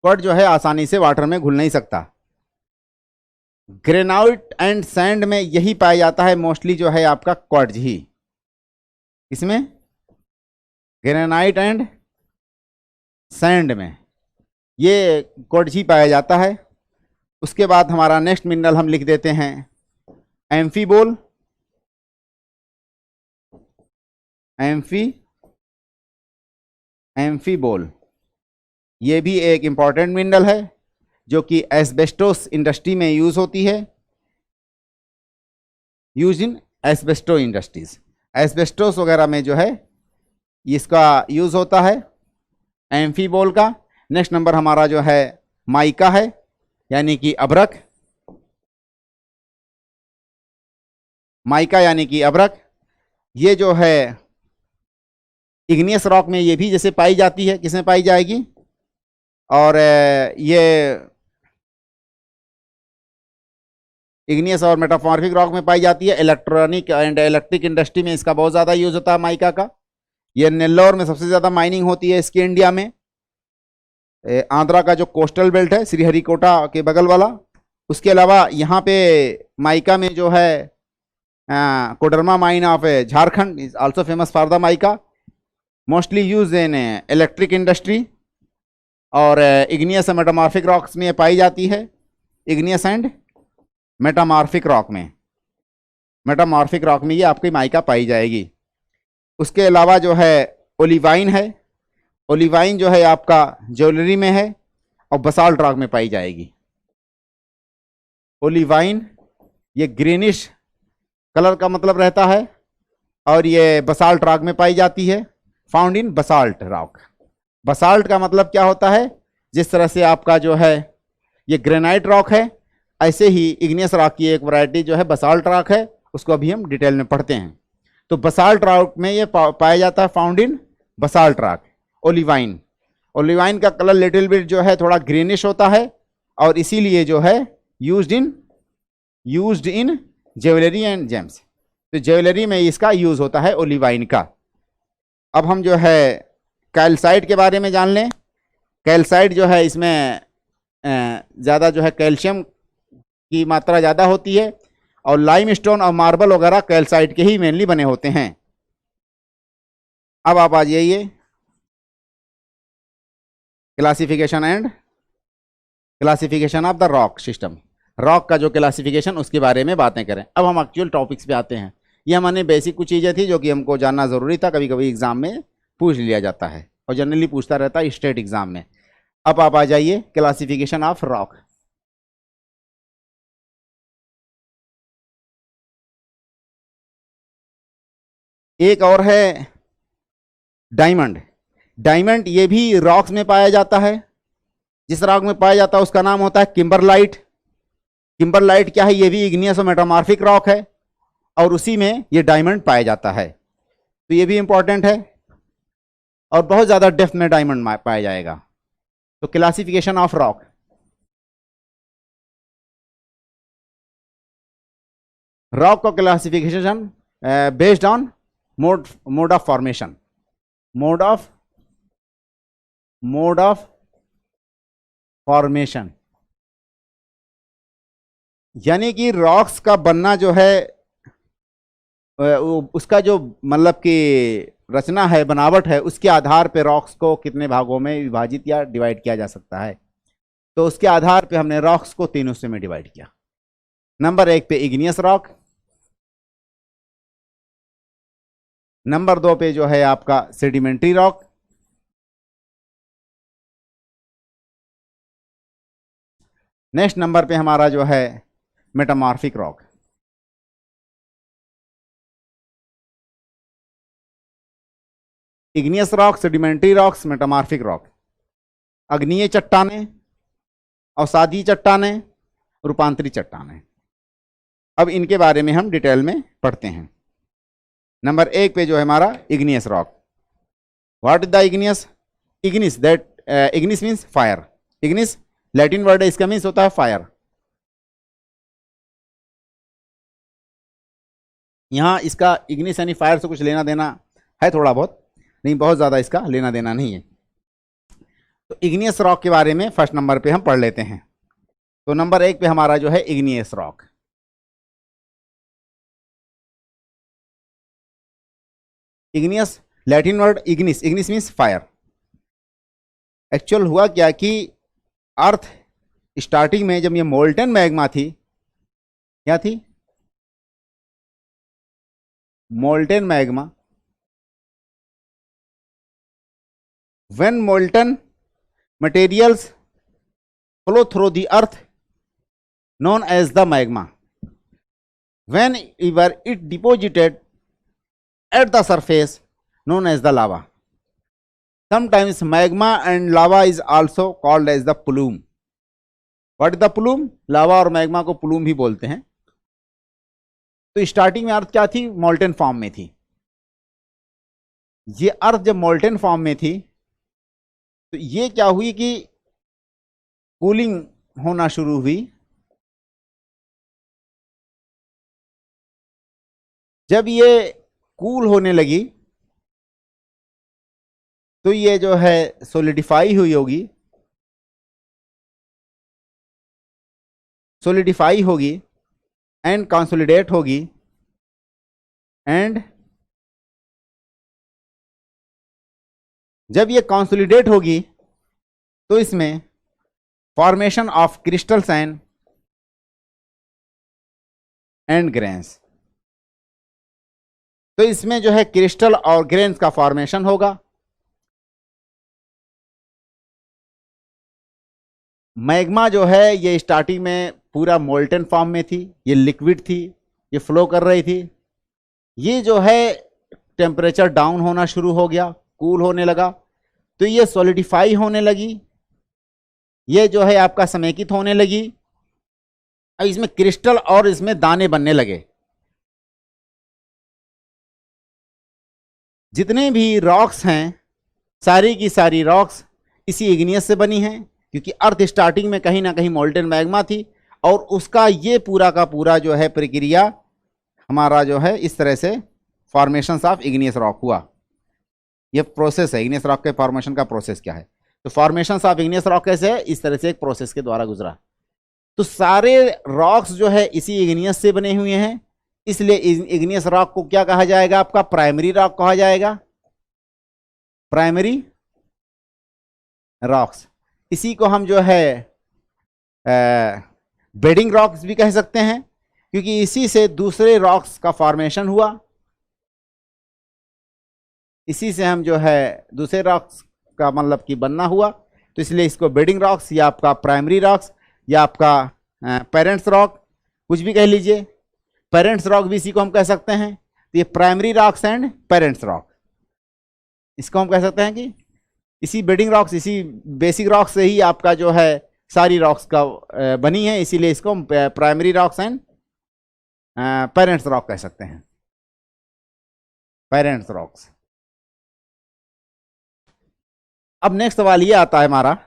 क्वार्ट्ज जो है आसानी से वाटर में घुल नहीं सकता। ग्रेनाइट एंड सैंड में यही पाया जाता है मोस्टली जो है आपका क्वार्ट्ज ही। इसमें ग्रेनाइट एंड सैंड में ये क्वार्ट्ज ही पाया जाता है। उसके बाद हमारा नेक्स्ट मिनरल हम लिख देते हैं एम्फीबोल, एम्फीबोल। ये भी एक इंपॉर्टेंट मिनरल है जो कि एस्बेस्टोस इंडस्ट्री में यूज होती है, यूज इन एस्बेस्टो इंडस्ट्रीज, एस्बेस्टोस वगैरह में जो है इसका यूज होता है एम्फीबोल का। नेक्स्ट नंबर हमारा जो है माइका है, यानी कि अभ्रक, माइका यानी कि अभ्रक। ये जो है इग्नियस रॉक में ये भी जैसे पाई जाती है, किसमें पाई जाएगी, और ये इग्नियस और मेटामॉर्फिक रॉक में पाई जाती है। इलेक्ट्रॉनिक एंड इलेक्ट्रिक इंडस्ट्री में इसका बहुत ज़्यादा यूज होता है माइका का। ये नेल्लोर में सबसे ज़्यादा माइनिंग होती है इसकी इंडिया में। आंध्रा का जो कोस्टल बेल्ट है श्रीहरिकोटा के बगल वाला, उसके अलावा यहाँ पे माइका में जो है Koderma mine of Jharkhand is also famous for the mica, mostly use in electric industry, और इग्नियस मेटामॉर्फिक रॉक्स में पाई जाती है। इग्नियस एंड मेटामॉर्फिक रॉक में, मेटामॉर्फिक रॉक में ये आपकी माइका पाई जाएगी। उसके अलावा जो है ओलिवाइन है, ओलिवाइन जो है आपका ज्वेलरी में है और बसाल्ट रॉक में पाई जाएगी। ओलिवाइन ये ग्रीनिश कलर का मतलब रहता है और ये बसाल्ट रॉक में पाई जाती है, found in basalt rock. Basalt का मतलब क्या होता है, जिस तरह से आपका जो है ये ग्रेनाइट रॉक है, ऐसे ही इग्नियस रॉक की एक वैरायटी जो है बसाल्ट रॉक है, उसको अभी हम डिटेल में पढ़ते हैं। तो बसाल्ट रॉक में ये पाया जाता है, found in basalt rock. Olivine, olivine का कलर लिटिल बिट जो है थोड़ा ग्रीनिश होता है और इसीलिए जो है used in jewellery and James. तो ज्वेलरी में इसका यूज होता है ओलिवाइन का। अब हम जो है कैल्साइट के बारे में जान लें। कैल्साइट जो है इसमें ज़्यादा जो है कैल्शियम की मात्रा ज़्यादा होती है और लाइमस्टोन और मार्बल वगैरह कैल्साइट के ही मेनली बने होते हैं। अब आप आ जाइए classification of the rock system. Rock का जो क्लासिफिकेशन उसके बारे में बातें करें। अब हम एक्चुअल टॉपिक्स पे आते हैं। ये हमारे बेसिक कुछ चीज़ें थी जो कि हमको जानना ज़रूरी था, कभी कभी एग्जाम में पूछ लिया जाता है और जनरली पूछता रहता है स्टेट एग्जाम में। अब आप आ जाइए क्लासिफिकेशन ऑफ रॉक। एक और है डायमंड। डायमंड ये भी रॉक्स में पाया जाता है। जिस रॉक में पाया जाता है उसका नाम होता है किम्बरलाइट। किम्बरलाइट क्या है, ये भी इग्नियस और मेटामॉर्फिक रॉक है और उसी में ये डायमंड पाया जाता है। तो ये भी इंपॉर्टेंट है और बहुत ज़्यादा डेप्थ में डायमंड पाया जाएगा। तो क्लासिफिकेशन ऑफ रॉक, रॉक का classification based on mode of formation, mode of formation, यानी कि रॉक्स का बनना जो है उसका जो मतलब कि रचना है, बनावट है, उसके आधार पे रॉक्स को कितने भागों में विभाजित या डिवाइड किया जा सकता है। तो उसके आधार पे हमने रॉक्स को तीन हिस्सों में डिवाइड किया। नंबर 1 पे इग्नियस रॉक, नंबर 2 पे जो है आपका सेडिमेंट्री रॉक, नेक्स्ट नंबर पे हमारा जो है metamorphic rock. Igneous rock, sedimentary rocks, metamorphic rock. अग्नीय चट्टानें, अवसादी चट्टानें, रूपांतरी चट्टानें। अब इनके बारे में हम डिटेल में पढ़ते हैं। नंबर 1 पे जो है हमारा igneous rock. What is the igneous? Ignis that Ignis means fire. Ignis Latin word है, इसका मीन्स होता है फायर। यहाँ इसका इग्निस यानी फायर से कुछ लेना देना है थोड़ा बहुत, नहीं बहुत ज़्यादा इसका लेना देना नहीं है। तो इग्नियस रॉक के बारे में फर्स्ट नंबर पे हम पढ़ लेते हैं। तो नंबर 1 पे हमारा जो है igneous rock. Igneous Latin word Ignis, Ignis means fire. Actual हुआ क्या कि अर्थ स्टार्टिंग में जब ये मोल्टन मैग्मा थी, क्या थी? Molten magma. when molten materials flow through the earth known as the magma, whenever it deposited at the surface known as the lava. Sometimes magma and lava is also called as the plume. What is the plume? लावा और magma को plume भी बोलते हैं। तो starting में अर्थ क्या थी? Molten form में थी। ये अर्थ जब मोल्टन फॉर्म में थी तो ये क्या हुई कि कूलिंग होना शुरू हुई। जब ये कूल होने लगी तो ये जो है सोलिडिफाई हुई होगी, सोलिडिफाई होगी एंड कंसोलिडेट होगी एंड जब ये कॉन्सोलिडेट होगी तो इसमें formation of crystals and grains, तो इसमें जो है क्रिस्टल और ग्रेन्स का फॉर्मेशन होगा। मैग्मा जो है ये स्टार्टिंग में पूरा मोल्टन फॉर्म में थी, ये लिक्विड थी, ये फ्लो कर रही थी। ये जो है टेम्परेचर डाउन होना शुरू हो गया, कूल होने लगा, तो ये सॉलिडिफाई होने लगी, ये जो है आपका समेकित होने लगी। अब इसमें क्रिस्टल और इसमें दाने बनने लगे। जितने भी रॉक्स हैं सारी की सारी रॉक्स इसी इग्नियस से बनी हैं, क्योंकि अर्थ स्टार्टिंग में कहीं ना कहीं मोल्टन मैग्मा थी और उसका ये पूरा का पूरा जो है प्रक्रिया हमारा जो है इस तरह से फॉर्मेशन ऑफ इग्नियस रॉक हुआ। ये प्रोसेस है इग्नियस रॉक के फॉर्मेशन का। प्रोसेस क्या है? तो फॉर्मेशन ऑफ इग्नियस रॉक कैसे है? इस तरह से एक प्रोसेस के द्वारा गुजरा। तो सारे रॉक्स जो है इसी इग्नियस से बने हुए हैं, इसलिए इग्नियस रॉक को क्या कहा जाएगा? आपका प्राइमरी रॉक कहा जाएगा, प्राइमरी रॉक्स। इसी को हम जो है बेडिंग रॉक्स भी कह सकते हैं, क्योंकि इसी से दूसरे रॉक्स का फॉर्मेशन हुआ। इसी से हम जो है दूसरे रॉक्स का मतलब कि बनना हुआ, तो इसलिए इसको बेडिंग रॉक्स या आपका प्राइमरी रॉक्स या आपका पेरेंट्स रॉक कुछ भी कह लीजिए, पेरेंट्स रॉक भी इसी को हम कह सकते हैं। तो ये primary rocks and parents rock, इसको हम कह सकते हैं कि इसी बेडिंग रॉक्स, इसी बेसिक रॉक्स से ही आपका जो है सारी रॉक्स का बनी है, इसीलिए इसको हम primary rocks and parents rock कह सकते हैं, पेरेंट्स रॉक्स। अब नेक्स्ट सवाल ये आता है हमारा,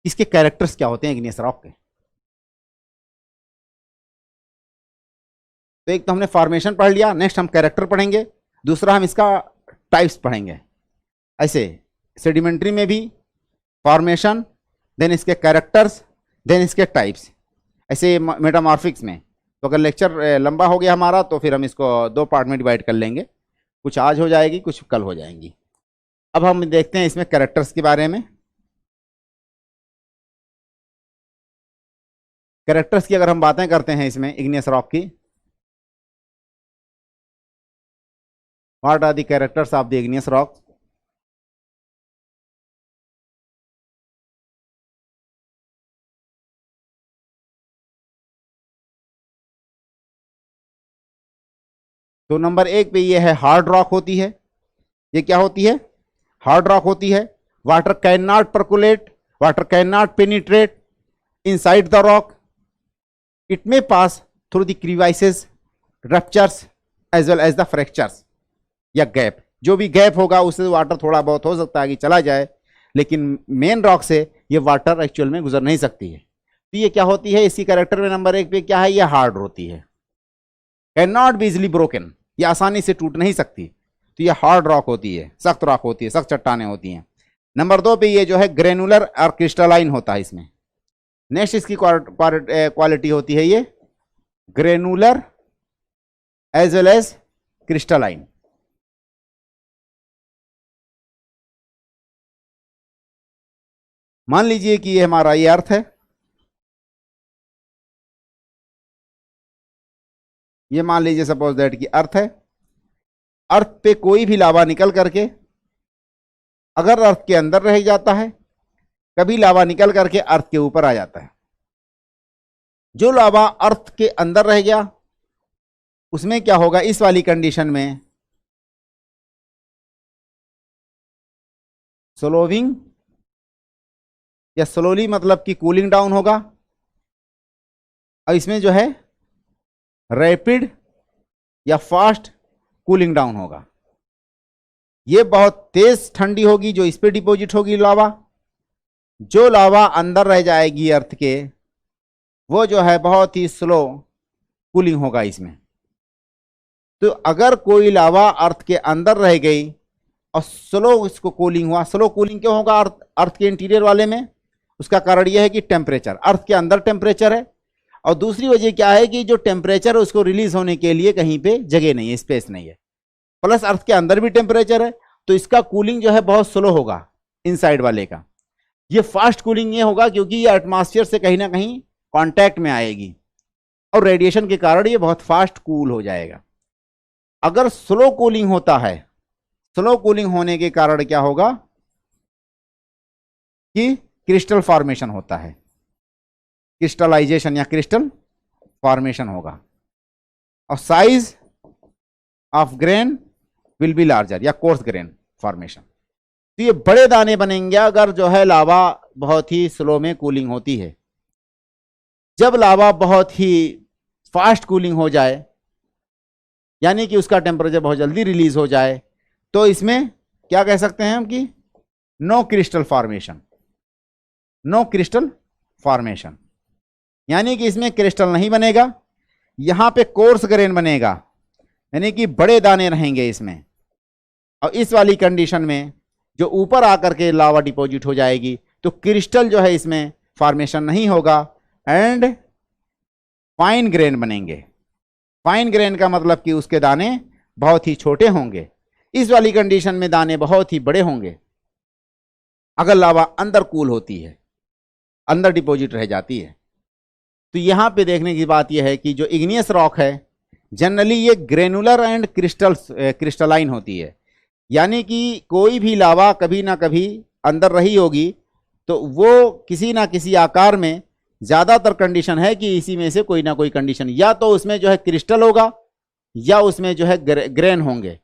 इसके कैरेक्टर्स क्या होते हैं इग्नियस रॉक के? तो एक तो हमने फॉर्मेशन पढ़ लिया, नेक्स्ट हम कैरेक्टर पढ़ेंगे, दूसरा हम इसका टाइप्स पढ़ेंगे। ऐसे सेडिमेंट्री में भी फॉर्मेशन, देन इसके कैरेक्टर्स, देन इसके टाइप्स, ऐसे मेटामॉर्फिक्स में। तो अगर लेक्चर लंबा हो गया हमारा तो फिर हम इसको 2 पार्ट में डिवाइड कर लेंगे, कुछ आज हो जाएगी, कुछ कल हो जाएंगी। अब हम देखते हैं इसमें कैरेक्टर्स के बारे में। कैरेक्टर्स की अगर हम बातें करते हैं इसमें इग्नियस रॉक की, what are the characters of the igneous rock? तो नंबर 1 पे ये है हार्ड रॉक होती है। ये क्या होती है? हार्ड रॉक होती है। Water can not percolate, water can not penetrate inside the rock, it may pass through the crevices, ruptures as well as the fractures या गैप। जो भी गैप होगा उससे वाटर थोड़ा बहुत हो सकता है कि चला जाए, लेकिन मेन रॉक से ये वाटर एक्चुअल में गुजर नहीं सकती है। तो ये क्या होती है? इसी कैरेक्टर में नंबर 1 पे क्या है? ये हार्ड होती है, can not be easily broken, ये आसानी से टूट नहीं सकती, तो ये हार्ड रॉक होती है, सख्त रॉक होती है, सख्त चट्टानें होती हैं। नंबर 2 पे ये जो है ग्रेनुलर और क्रिस्टलाइन होता है इसमें। नेक्स्ट इसकी क्वालिटी होती है ये granular as well as crystalline. मान लीजिए कि ये हमारा ये अर्थ है, ये मान लीजिए सपोज दैट कि अर्थ है। अर्थ पे कोई भी लावा निकल करके अगर अर्थ के अंदर रह जाता है, कभी लावा निकल करके अर्थ के ऊपर आ जाता है। जो लावा अर्थ के अंदर रह गया उसमें क्या होगा? इस वाली कंडीशन में स्लोविंग या स्लोली मतलब कि कूलिंग डाउन होगा, और इसमें जो है रैपिड या फास्ट कूलिंग डाउन होगा। ये बहुत तेज ठंडी होगी जो इस पे डिपॉजिट होगी लावा। जो लावा अंदर रह जाएगी अर्थ के, वो जो है बहुत ही स्लो कूलिंग होगा इसमें। तो अगर कोई लावा अर्थ के अंदर रह गई और स्लो इसको कूलिंग हुआ, स्लो कूलिंग क्यों होगा अर्थ के इंटीरियर वाले में? उसका कारण यह है कि टेम्परेचर, अर्थ के अंदर टेम्परेचर है और दूसरी वजह क्या है कि जो टेम्परेचर है उसको रिलीज होने के लिए कहीं पे जगह नहीं है, स्पेस नहीं है, प्लस अर्थ के अंदर भी टेम्परेचर है, तो इसका कूलिंग जो है बहुत स्लो होगा इनसाइड वाले का। ये फास्ट कूलिंग ये होगा क्योंकि ये एटमॉस्फेयर से कहीं ना कहीं कांटेक्ट में आएगी और रेडिएशन के कारण ये बहुत फास्ट कूल हो जाएगा। अगर स्लो कूलिंग होता है, स्लो कूलिंग होने के कारण क्या होगा कि क्रिस्टल फॉर्मेशन होता है, क्रिस्टलाइजेशन या क्रिस्टल फॉर्मेशन होगा, और size of grain will be larger या कोर्स ग्रेन फॉर्मेशन। तो ये बड़े दाने बनेंगे अगर जो है लावा बहुत ही स्लो में कूलिंग होती है। जब लावा बहुत ही फास्ट कूलिंग हो जाए, यानी कि उसका टेम्परेचर बहुत जल्दी रिलीज हो जाए, तो इसमें क्या कह सकते हैं हम कि no crystal formation, no crystal formation, यानी कि इसमें क्रिस्टल नहीं बनेगा, यहां पे कोर्स ग्रेन बनेगा, यानी कि बड़े दाने रहेंगे इसमें। और इस वाली कंडीशन में जो ऊपर आकर के लावा डिपॉजिट हो जाएगी तो क्रिस्टल जो है इसमें फॉर्मेशन नहीं होगा एंड फाइन ग्रेन बनेंगे। फाइन ग्रेन का मतलब कि उसके दाने बहुत ही छोटे होंगे। इस वाली कंडीशन में दाने बहुत ही बड़े होंगे अगर लावा अंदर कूल होती है, अंदर डिपॉजिट रह जाती है। तो यहां पे देखने की बात यह है कि जो इग्नियस रॉक है जनरली ये ग्रेनुलर एंड क्रिस्टलाइन होती है, यानी कि कोई भी लावा कभी ना कभी अंदर रही होगी तो वो किसी ना किसी आकार में, ज्यादातर कंडीशन है कि इसी में से कोई ना कोई कंडीशन, या तो उसमें जो है क्रिस्टल होगा या उसमें जो है ग्रेन होंगे।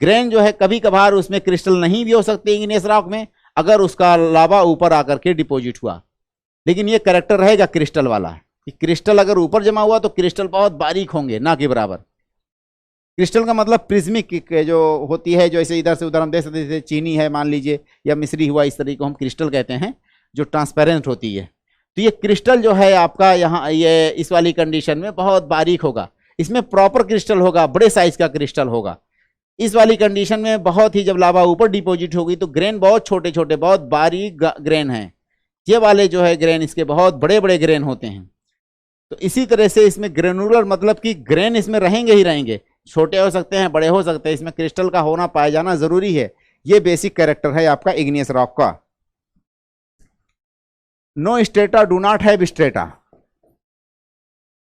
ग्रेन जो है कभी कभार उसमें क्रिस्टल नहीं भी हो सकते इग्नियस रॉक में अगर उसका लावा ऊपर आकर के डिपॉजिट हुआ, लेकिन ये कैरेक्टर रहेगा क्रिस्टल वाला कि क्रिस्टल अगर ऊपर जमा हुआ तो क्रिस्टल बहुत बारीक होंगे, ना के बराबर। क्रिस्टल का मतलब प्रिज्मिक जो होती है, जो ऐसे इधर से उधर हम देख सकते हैं, जैसे चीनी है मान लीजिए या मिश्री हुआ, इस तरीके को हम क्रिस्टल कहते हैं जो ट्रांसपेरेंट होती है। तो ये क्रिस्टल जो है आपका यहाँ ये इस वाली कंडीशन में बहुत बारीक होगा, इसमें प्रॉपर क्रिस्टल होगा, बड़े साइज का क्रिस्टल होगा। इस वाली कंडीशन में बहुत ही जब लावा ऊपर डिपॉजिट होगी तो ग्रेन बहुत छोटे छोटे बहुत बारीक ग्रेन हैं, ये वाले जो है ग्रेन इसके बहुत बड़े बड़े ग्रेन होते हैं। तो इसी तरह से इसमें ग्रेनुलर मतलब कि ग्रेन इसमें रहेंगे ही रहेंगे, छोटे हो सकते हैं बड़े हो सकते हैं, इसमें क्रिस्टल का होना पाया जाना जरूरी है। ये बेसिक कैरेक्टर है आपका इग्नियस रॉक का। No strata, do not have strata.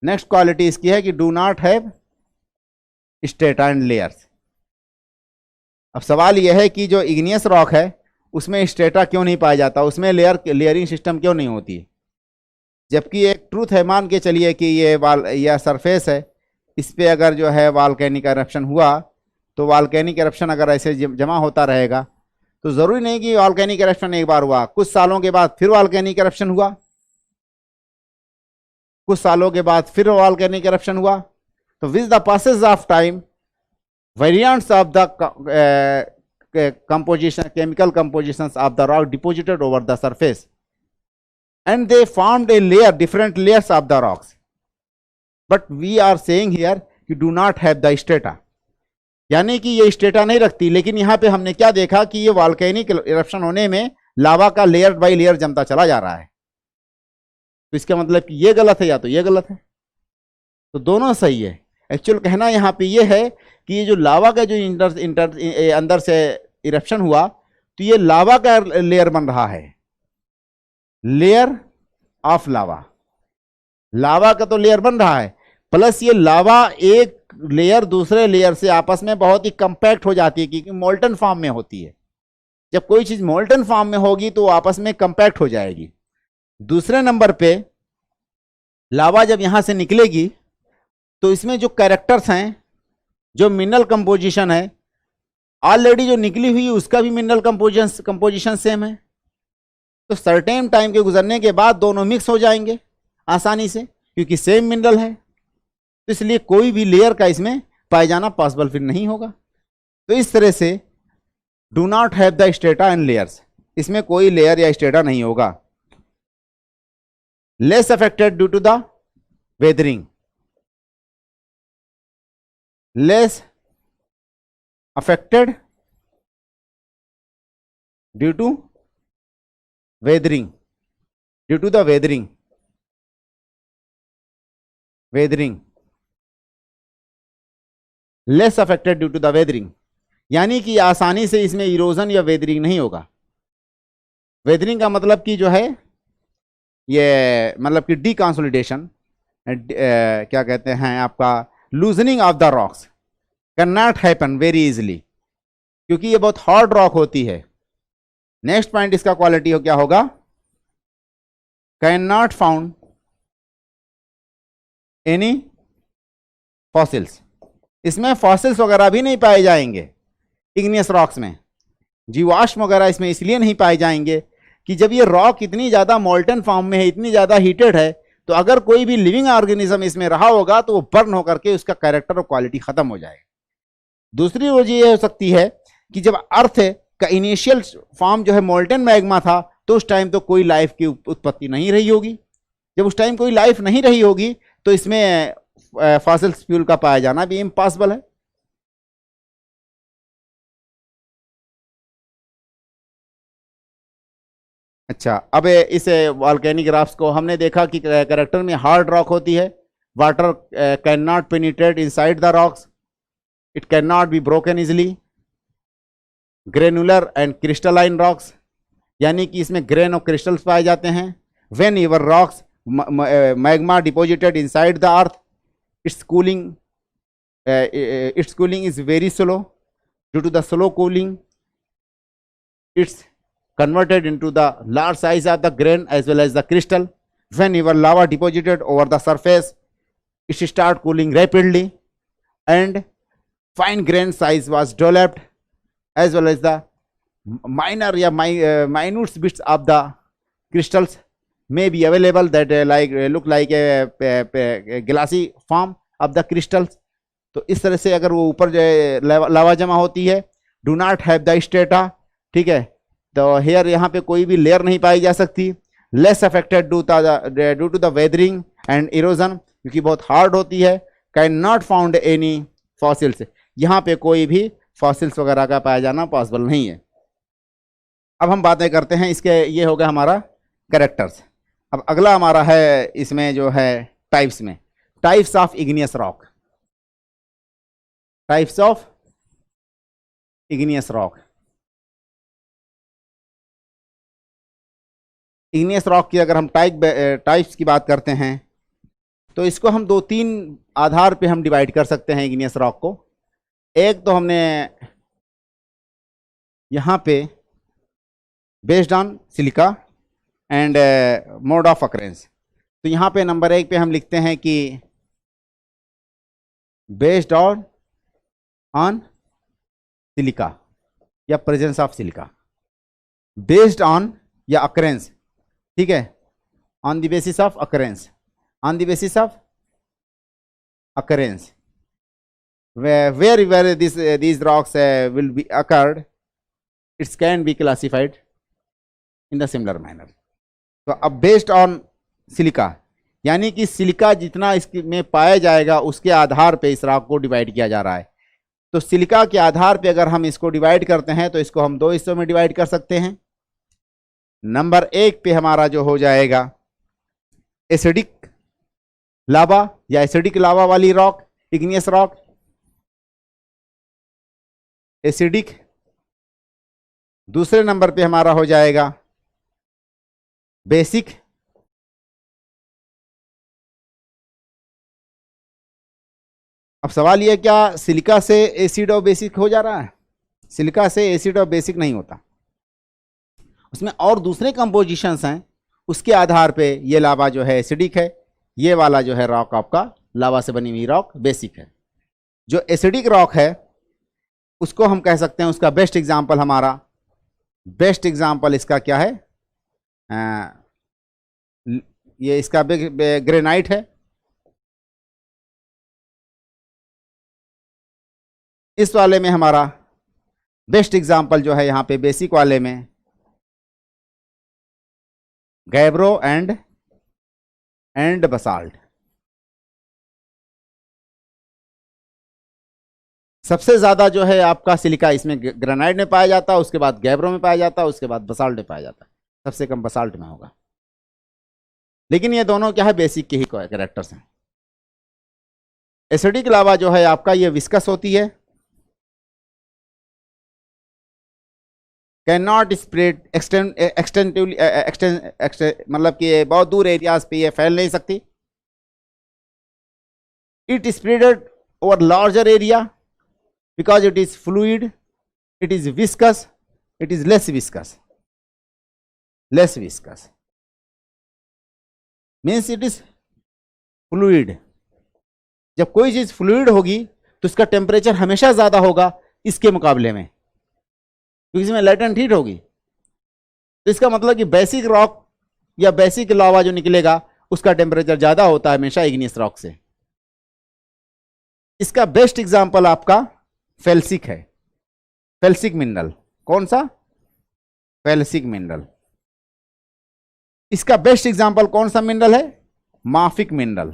Next quality इसकी है कि do not have strata and layers. अब सवाल यह है कि जो इग्नियस रॉक है उसमें स्ट्रेटा क्यों नहीं पाया जाता, उसमें लेयरिंग सिस्टम क्यों नहीं होती है, जबकि एक ट्रूथ है, मान के चलिए कि ये या सरफेस है, इस पे अगर जो है वॉल्केनिक एरप्शन हुआ तो वॉल्केनिक एरप्शन अगर ऐसे जमा होता रहेगा तो जरूरी नहीं कि वॉल्केनिक एरप्शन एक बार हुआ, कुछ सालों के बाद फिर वॉल्केनिक एरप्शन हुआ, कुछ सालों के बाद फिर वॉल्केनिक एरप्शन हुआ, तो with the passage of time variants of the composition, chemical compositions of the rock deposited over the surface and they formed a layer, different layers of the rocks, but we are saying here you do not have the strata, यानी कि ये strata नहीं रखती। लेकिन यहाँ पे हमने क्या देखा कि ये वॉल्केनिक इरप्शन होने में लावा का लेयर बाय लेयर जमता चला जा रहा है, तो इसका मतलब कि ये गलत है या तो ये गलत है, तो दोनों सही है। एक्चुअल कहना यहाँ पे ये है कि ये जो लावा का जो अंदर से इरप्शन हुआ तो ये लावा का लेयर बन रहा है, लेयर ऑफ लावा, लावा का तो लेयर बन रहा है, प्लस ये लावा एक लेयर दूसरे लेयर से आपस में बहुत ही कंपैक्ट हो जाती है क्योंकि मोल्टन फॉर्म में होती है। जब कोई चीज मोल्टन फॉर्म में होगी तो आपस में कंपैक्ट हो जाएगी। दूसरे नंबर पे लावा जब यहां से निकलेगी तो इसमें जो कैरेक्टर्स हैं, जो मिनरल कंपोजिशन है, ऑलरेडी जो निकली हुई उसका भी मिनरल कंपोजिशन सेम है, तो सर्टेन टाइम के गुजरने के बाद दोनों मिक्स हो जाएंगे आसानी से क्योंकि सेम मिनरल है, तो इसलिए कोई भी लेयर का इसमें पाया जाना पॉसिबल फिर नहीं होगा। तो इस तरह से do not have the strata and layers, इसमें कोई लेयर या स्ट्रेटा नहीं होगा। Less affected due to the weathering, less affected due to weathering, due to the weathering। Weathering, less affected due to the weathering, यानी कि आसानी से इसमें इरोजन या वेदरिंग नहीं होगा। वेदरिंग का मतलब कि जो है ये मतलब कि डीकंसोलिडेशन, क्या कहते हैं आपका, loosening of the rocks can not happen very easily, क्योंकि ये बहुत हार्ड रॉक होती है। नेक्स्ट पॉइंट इसका क्वालिटी हो क्या होगा, can not found any fossils, इसमें फॉसिल्स वगैरह भी नहीं पाए जाएंगे। इग्नियस रॉक्स में जीवाश्म वगैरह इसमें इसलिए नहीं पाए जाएंगे कि जब ये रॉक इतनी ज्यादा मोल्टन फॉर्म में है, इतनी ज्यादा हीटेड है, तो अगर कोई भी लिविंग ऑर्गेनिज्म इसमें रहा होगा तो वो बर्न होकर के उसका कैरेक्टर और क्वालिटी खत्म हो जाएगा। दूसरी वजह ये हो सकती है कि जब अर्थ का इनिशियल फॉर्म जो है मोल्टन मैग्मा था, तो उस टाइम तो कोई लाइफ की उत्पत्ति नहीं रही होगी। जब उस टाइम कोई लाइफ नहीं रही होगी तो इसमें फॉसिल फ्यूल का पाया जाना भी इम्पॉसिबल है। अच्छा, अब इस वॉल्केनिक रॉक्स को हमने देखा कि कैरेक्टर में हार्ड रॉक होती है, water can not penetrate inside the rocks, it can not be broken easily, granular and crystalline rocks, यानी कि इसमें ग्रेन और क्रिस्टल्स पाए जाते हैं। When your rocks magma deposited inside the earth, it's cooling is very slow, due to the slow cooling it's converted into the large size of the grain as well as the crystal. When your lava deposited over the surface, it start cooling rapidly and fine grain size was developed, as well as the minor minute bits of the crystals may be available that look like a glassy form of the crystals. तो इस तरह से अगर वो ऊपर जो लावा जमा होती है, do not have the strata, ठीक है, तो हेयर यहाँ पे कोई भी लेयर नहीं पाई जा सकती। Less affected due to the weathering and erosion, क्योंकि बहुत हार्ड होती है। Can not found any fossils, यहाँ पे कोई भी फॉसिल्स वगैरह का पाया जाना पॉसिबल नहीं है। अब हम बातें करते हैं इसके, ये हो गया हमारा कैरेक्टर्स। अब अगला हमारा है इसमें जो है टाइप्स में, types of igneous rock, types of igneous rock. Igneous rock की अगर हम टाइप्स की बात करते हैं तो इसको हम 2-3 आधार पे हम डिवाइड कर सकते हैं इग्नियस रॉक को। एक तो हमने यहाँ पे based on silica and mode of occurrence, तो यहाँ पे नंबर 1 पे हम लिखते हैं कि बेस्ड ऑन सिलिका या presence of silica, based on या अकरेंस, ठीक है, on the basis of occurrence, on the basis of occurrence, where these rocks will be occurred, it can be classified in the similar manner. तो अब based on silica, यानी कि silica जितना इसमें पाया जाएगा उसके आधार पे इस रॉक को डिवाइड किया जा रहा है। तो सिलिका के आधार पे अगर हम इसको डिवाइड करते हैं तो इसको हम 2 हिस्सों में डिवाइड कर सकते हैं। नंबर 1 पे हमारा जो हो जाएगा एसिडिक लावा या एसिडिक लावा वाली रॉक, इग्नियस रॉक, एसिडिक। दूसरे नंबर पे हमारा हो जाएगा बेसिक, अब सवाल यह क्या सिलिका से एसिड और बेसिक हो जा रहा है? सिलिका से एसिड और बेसिक नहीं होता, उसमें और दूसरे कंपोजिशंस हैं, उसके आधार पे ये लावा जो है एसिडिक है, ये वाला जो है रॉक आपका लावा से बनी हुई रॉक बेसिक है। जो एसिडिक रॉक है उसको हम कह सकते हैं, उसका बेस्ट एग्जांपल हमारा, बेस्ट एग्जांपल इसका क्या है, ये इसका ग्रेनाइट है। इस वाले में हमारा बेस्ट एग्जांपल जो है यहाँ पे बेसिक वाले में गैब्रो एंड बसाल्ट। सबसे ज्यादा जो है आपका सिलिका इसमें ग्रेनाइट में पाया जाता है, उसके बाद गैब्रो में पाया जाता है, उसके बाद बसाल्ट में पाया जाता है, सबसे कम बसाल्ट में होगा। लेकिन ये दोनों क्या है, बेसिक के ही कैरेक्टर्स हैं। एसिडिक लावा जो है आपका ये विस्कस होती है, कैन नॉट स्प्रेड एक्सटेंटिवली, मतलब कि बहुत दूर एरियाज पे ये फैल नहीं सकती। It spreaded over larger area because it is fluid, it is viscous, it is less viscous, less viscous means it is fluid. जब कोई चीज फ्लूइड होगी तो उसका टेम्परेचर हमेशा ज्यादा होगा इसके मुकाबले में, क्योंकि इसमें लेटेंट हीट होगी। तो इसका मतलब कि बेसिक रॉक या बेसिक लावा जो निकलेगा उसका टेम्परेचर ज्यादा होता है हमेशा इग्नियस रॉक से। इसका बेस्ट एग्जांपल आपका फेल्सिक है, फेल्सिक मिनरल। कौन सा? Felsic mineral. इसका बेस्ट एग्जांपल कौन सा मिनरल है? माफिक मिनरल।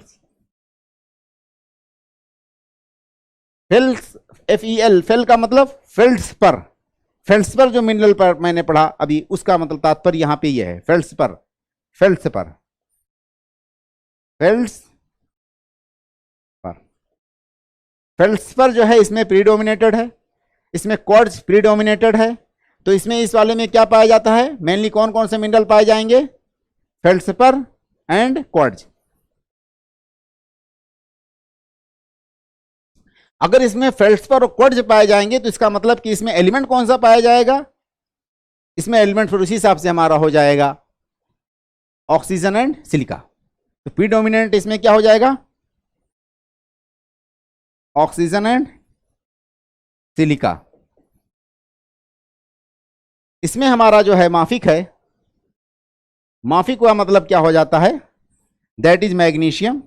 फेल्स, FEL, फेल का मतलब फेल्ड्सपर। फेल्ड्सपर जो मिनरल पर मैंने पढ़ा अभी, उसका मतलब तात्पर्य यहां पे ये है, फेल्ड्सपर, फेल्ड्सपर, फेल्ड्सपर। फेल्ड्सपर जो है इसमें प्रीडोमिनेटेड है, इसमें क्वार्ट्ज प्रीडोमिनेटेड है। तो इसमें इस वाले में क्या पाया जाता है? मेनली कौन कौन से मिनरल पाए जाएंगे? फेल्ड्सपर एंड क्वार्ट्ज। अगर इसमें फेल्ड्सपर और क्वार्ट्ज पाए जाएंगे तो इसका मतलब कि इसमें एलिमेंट कौन सा पाया जाएगा? इसमें एलिमेंट फिर उसी हिसाब से हमारा हो जाएगा ऑक्सीजन एंड सिलिका। तो प्रीडोमिनेंट इसमें क्या हो जाएगा? Oxygen and silica. इसमें हमारा जो है माफिक है, माफिक का मतलब क्या हो जाता है? That is magnesium,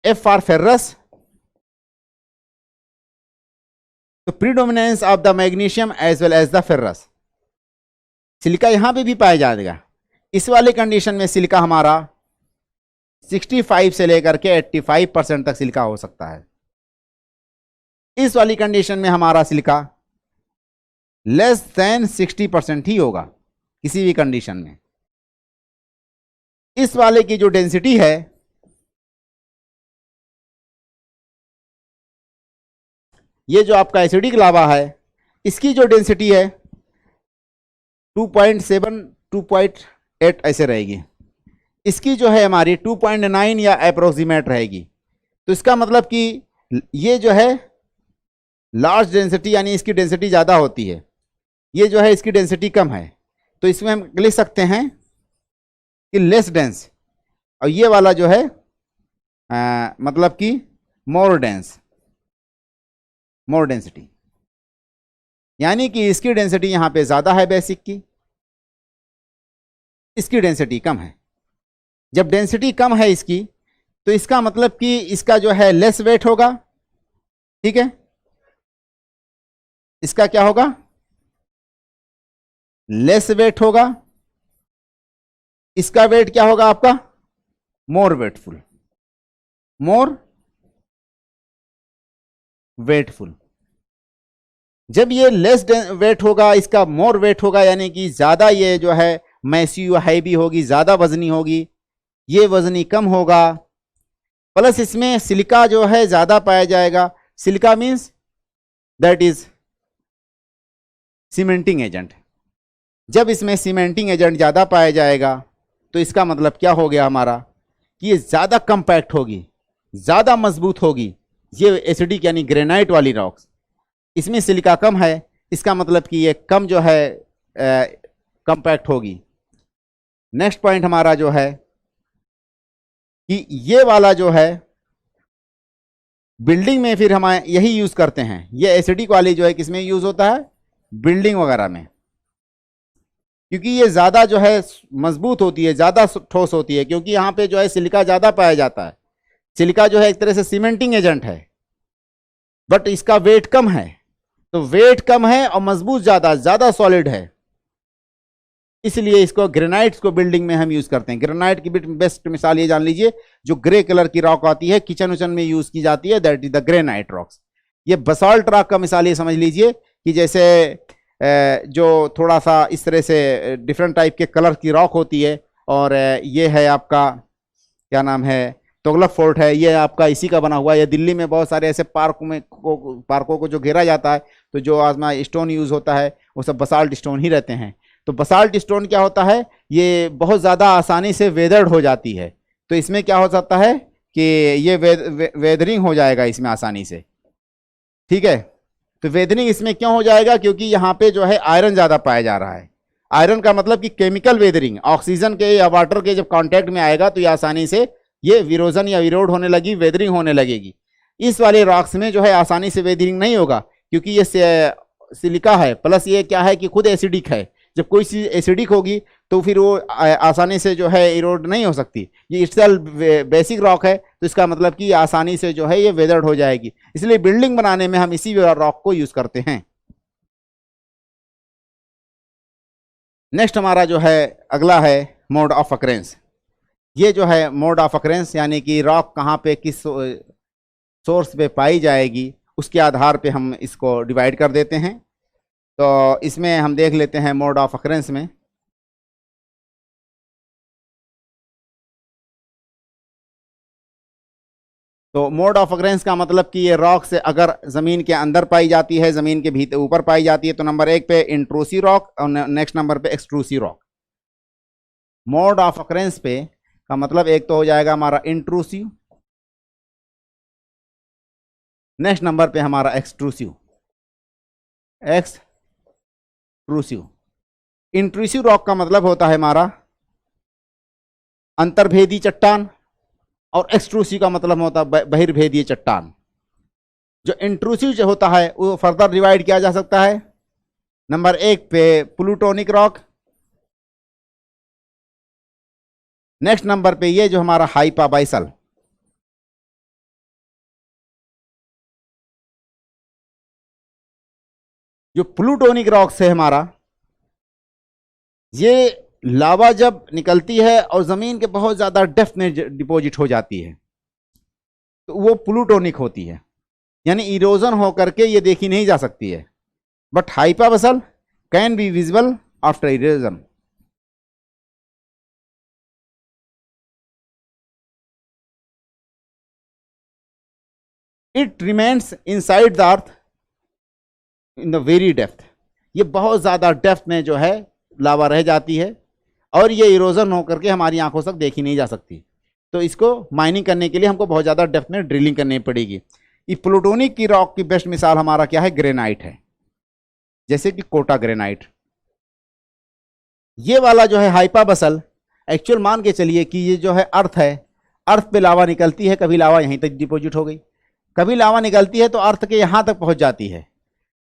F for ferrous। तो predominance of the magnesium as well as the ferrous. Silica यहां पे भी पाया जाएगा। इस वाले कंडीशन में सिलिका हमारा 65 से लेकर के 85% तक सिलिका हो सकता है। इस वाली कंडीशन में हमारा सिलिका लेस देन 60% ही होगा किसी भी कंडीशन में। इस वाले की जो डेंसिटी है ये जो आपका एसिडिक लावा है इसकी जो डेंसिटी है 2.7 2.8 ऐसे रहेगी। इसकी जो है हमारी 2.9 या अप्रोक्सीमेट रहेगी। तो इसका मतलब कि ये जो है लार्ज डेंसिटी यानी इसकी डेंसिटी ज़्यादा होती है, ये जो है इसकी डेंसिटी कम है। तो इसमें हम लिख सकते हैं कि लेस डेंस, और ये वाला जो है मतलब कि मोर डेंस, मोर डेंसिटी, यानी कि इसकी डेंसिटी यहां पे ज्यादा है बेसिक की, इसकी डेंसिटी कम है। जब डेंसिटी कम है इसकी तो इसका मतलब कि इसका जो है लेस वेट होगा, ठीक है। इसका क्या होगा? लेस वेट होगा। इसका वेट क्या होगा आपका? मोर वेटफुल, मोर वेटफुल। जब ये लेस वेट होगा, इसका मोर वेट होगा, यानी कि ज्यादा ये जो है मैसी हैवी होगी, ज्यादा वजनी होगी, ये वजनी कम होगा। प्लस इसमें सिलिका जो है ज्यादा पाया जाएगा। Silica means that is cementing agent. जब इसमें सीमेंटिंग एजेंट ज्यादा पाया जाएगा तो इसका मतलब क्या हो गया हमारा कि ये ज्यादा कंपैक्ट होगी, ज्यादा मजबूत होगी। ये एसिडिक यानी ग्रेनाइट वाली रॉक्स, इसमें सिलिका कम है, इसका मतलब कि ये कम जो है कंपैक्ट होगी। नेक्स्ट पॉइंट हमारा जो है कि ये वाला जो है बिल्डिंग में फिर हम यही यूज करते हैं। ये एसिडिक वाली जो है किसमें यूज होता है? बिल्डिंग वगैरह में, क्योंकि ये ज्यादा जो है मजबूत होती है, ज्यादा ठोस होती है, क्योंकि यहाँ पे जो है सिलिका ज्यादा पाया जाता है। सिलिका जो है एक तरह से सीमेंटिंग एजेंट है, बट इसका वेट कम है। तो वेट कम है और मजबूत ज्यादा, ज्यादा सॉलिड है, इसलिए इसको ग्रेनाइट्स को बिल्डिंग में हम यूज करते हैं। ग्रेनाइट की बेस्ट मिसाल ये जान लीजिए, जो ग्रे कलर की रॉक आती है किचन उचन में यूज की जाती है, that is the granite rocks. ये बसाल्ट रॉक का मिसाल ये समझ लीजिए कि जैसे जो थोड़ा सा इस तरह से डिफरेंट टाइप के कलर की रॉक होती है और ये है आपका क्या नाम है, तुगलक फोर्ट है, ये आपका इसी का बना हुआ है। दिल्ली में बहुत सारे ऐसे पार्कों को जो घेरा जाता है, तो जो आजमा स्टोन यूज होता है वो सब बसाल्ट स्टोन ही रहते हैं। तो बसाल्ट स्टोन क्या होता है, ये बहुत ज़्यादा आसानी से वेदर्ड हो जाती है। तो इसमें क्या हो सकता है कि ये वेदरिंग हो जाएगा इसमें आसानी से, ठीक है। तो वेदरिंग इसमें क्यों हो जाएगा, क्योंकि यहाँ पे जो है आयरन ज़्यादा पाया जा रहा है। आयरन का मतलब कि केमिकल वेदरिंग, ऑक्सीजन के या वाटर के जब कांटेक्ट में आएगा तो ये आसानी से ये विरोजन या विरोध होने लगी, वेदरिंग होने लगेगी। इस वाले रॉक्स में जो है आसानी से वेदरिंग नहीं होगा, क्योंकि ये सिलिका है, प्लस ये क्या है कि खुद एसिडिक है। जब कोई चीज़ एसिडिक होगी तो फिर वो आसानी से जो है इरोड नहीं हो सकती। ये इटसेल्फ बेसिक रॉक है, तो इसका मतलब कि आसानी से जो है ये वेदर्ड हो जाएगी। इसलिए बिल्डिंग बनाने में हम इसी रॉक को यूज करते हैं। नेक्स्ट हमारा जो है अगला है मोड ऑफ अकरेंस। ये जो है मोड ऑफ अकरेंस यानी कि रॉक कहाँ पे किस सोर्स पे पाई जाएगी उसके आधार पे हम इसको डिवाइड कर देते हैं। तो इसमें हम देख लेते हैं मोड ऑफ अकरेंस में। तो मोड ऑफ अकरेंस का मतलब कि ये रॉक से अगर जमीन के अंदर पाई जाती है, जमीन के भीतर ऊपर पाई जाती है, तो नंबर 1 पे इंट्रूसिव रॉक और नेक्स्ट नंबर पे extrusive rock. Mode of occurrence पे का मतलब एक तो हो जाएगा हमारा इंट्रूसिव, नेक्स्ट नंबर पे हमारा एक्सट्रूसिव। इंट्रूसिव रॉक का मतलब होता है हमारा अंतर्भेदी चट्टान, और एक्सट्रूसिव का मतलब होता है बहिर्भेदीय चट्टान। जो इंट्रूसिव जो होता है वो फर्दर डिवाइड किया जा सकता है नंबर 1 पे प्लूटोनिक रॉक, नेक्स्ट नंबर पे ये जो हमारा हाइपाबाइसल, जो प्लूटोनिक रॉक्स है हमारा, ये लावा जब निकलती है और जमीन के बहुत ज्यादा डेप्थ में डिपॉजिट हो जाती है तो वो प्लूटोनिक होती है, यानी इरोजन होकर के ये देखी नहीं जा सकती है। But hypabyssal can be visible after erosion. It remains inside the earth in the very depth. ये बहुत ज्यादा डेप्थ में जो है लावा रह जाती है और ये इरोजन होकर के हमारी आंखों तक देखी नहीं जा सकती। तो इसको माइनिंग करने के लिए हमको बहुत ज़्यादा डेप्थ में ड्रिलिंग करनी पड़ेगी। ये प्लूटोनिक की रॉक की बेस्ट मिसाल हमारा क्या है, ग्रेनाइट है, जैसे कि कोटा ग्रेनाइट। ये वाला जो है हाइपाबसल, एक्चुअल मान के चलिए कि ये जो है अर्थ है, अर्थ पे लावा निकलती है, कभी लावा यहीं तक डिपॉजिट हो गई, कभी लावा निकलती है तो अर्थ के यहाँ तक पहुँच जाती है।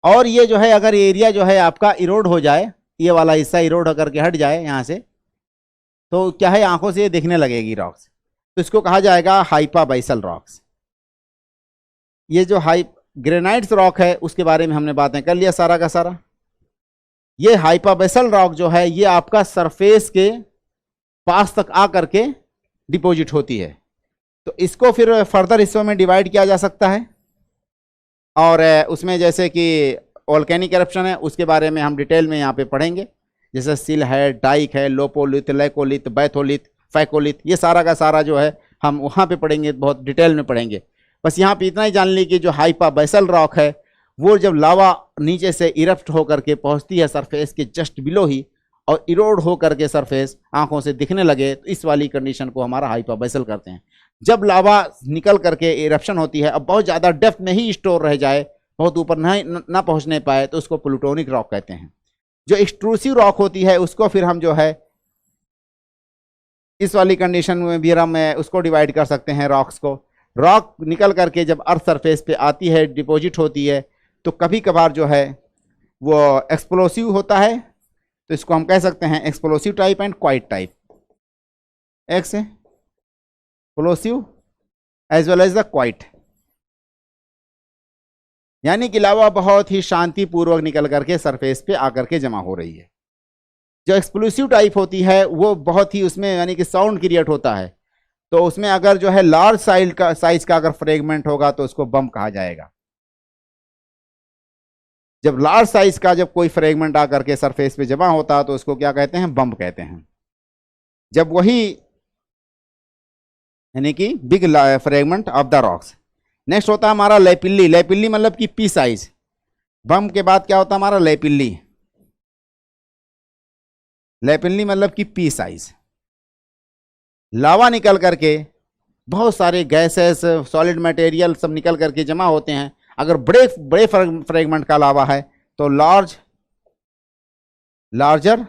और ये जो है अगर एरिया जो है आपका इरोड हो जाए, ये वाला हिस्सा इरोड होकर के हट जाए यहाँ से, तो क्या है आंखों से ये दिखने लगेगी रॉक्स, तो इसको कहा जाएगा हाइपाबाइसल रॉक्स। ये जो ग्रेनाइट्स रॉक है उसके बारे में हमने बातें कर लिया सारा का सारा। ये हाइपाबाइसल रॉक जो है ये आपका सरफेस के पास तक आ करके डिपॉजिट होती है। तो इसको फिर फर्दर हिस्सों में डिवाइड किया जा सकता है, और उसमें जैसे कि वोल्केनिक एरप्शन है उसके बारे में हम डिटेल में यहाँ पे पढ़ेंगे, जैसे सिल है, डाइक है, लोपोलिथ, लैकोलिथ, बैथोलिथ, फैकोलिथ, ये सारा का सारा जो है हम वहाँ पे पढ़ेंगे, बहुत डिटेल में पढ़ेंगे। बस यहाँ पे इतना ही जान ली कि जो हाइपाबाइसल रॉक है वो जब लावा नीचे से इरप्ट होकर के पहुँचती है सरफेस के जस्ट बिलो ही और इरोड होकर के सरफेस आंखों से दिखने लगे, तो इस वाली कंडीशन को हमारा हाइपाबाइसल करते हैं। जब लावा निकल करके इरप्शन होती है, अब बहुत ज़्यादा डेप्थ में ही स्टोर रह जाए, बहुत ऊपर ना पहुँचने पाए, तो उसको प्लूटोनिक रॉक कहते हैं। जो एक्सट्रूसिव रॉक होती है उसको फिर हम जो है इस वाली कंडीशन में भी हम उसको डिवाइड कर सकते हैं रॉक्स को। रॉक निकल करके जब अर्थ सरफेस पे आती है, डिपॉजिट होती है, तो कभी कभार जो है वो एक्सप्लोसिव होता है, तो इसको हम कह सकते हैं explosive type and quiet type. Explosive as well as the quiet, यानी कि लावा बहुत ही शांतिपूर्वक निकल करके सरफेस पे आकर के जमा हो रही है। जो एक्सप्लोसिव टाइप होती है वो बहुत ही उसमें यानी कि साउंड क्रिएट होता है, तो उसमें अगर जो है लार्ज साइज का अगर फ्रेगमेंट होगा तो उसको बम कहा जाएगा। जब लार्ज साइज का जब कोई फ्रेगमेंट आकर के सरफेस पे जमा होता है तो उसको क्या कहते हैं, बम कहते हैं। जब वही यानी कि big fragment of the rocks. Next होता है हमारा लेपिल्ली। लेपिल्ली मतलब कि पी साइज। बम के बाद क्या होता है हमारा लेपिल्ली। लेपिल्ली मतलब कि पी साइज। लावा निकल करके बहुत सारे गैसेस सॉलिड मटेरियल सब निकल करके जमा होते हैं। अगर बड़े बड़े फ्रेगमेंट का लावा है तो लार्जर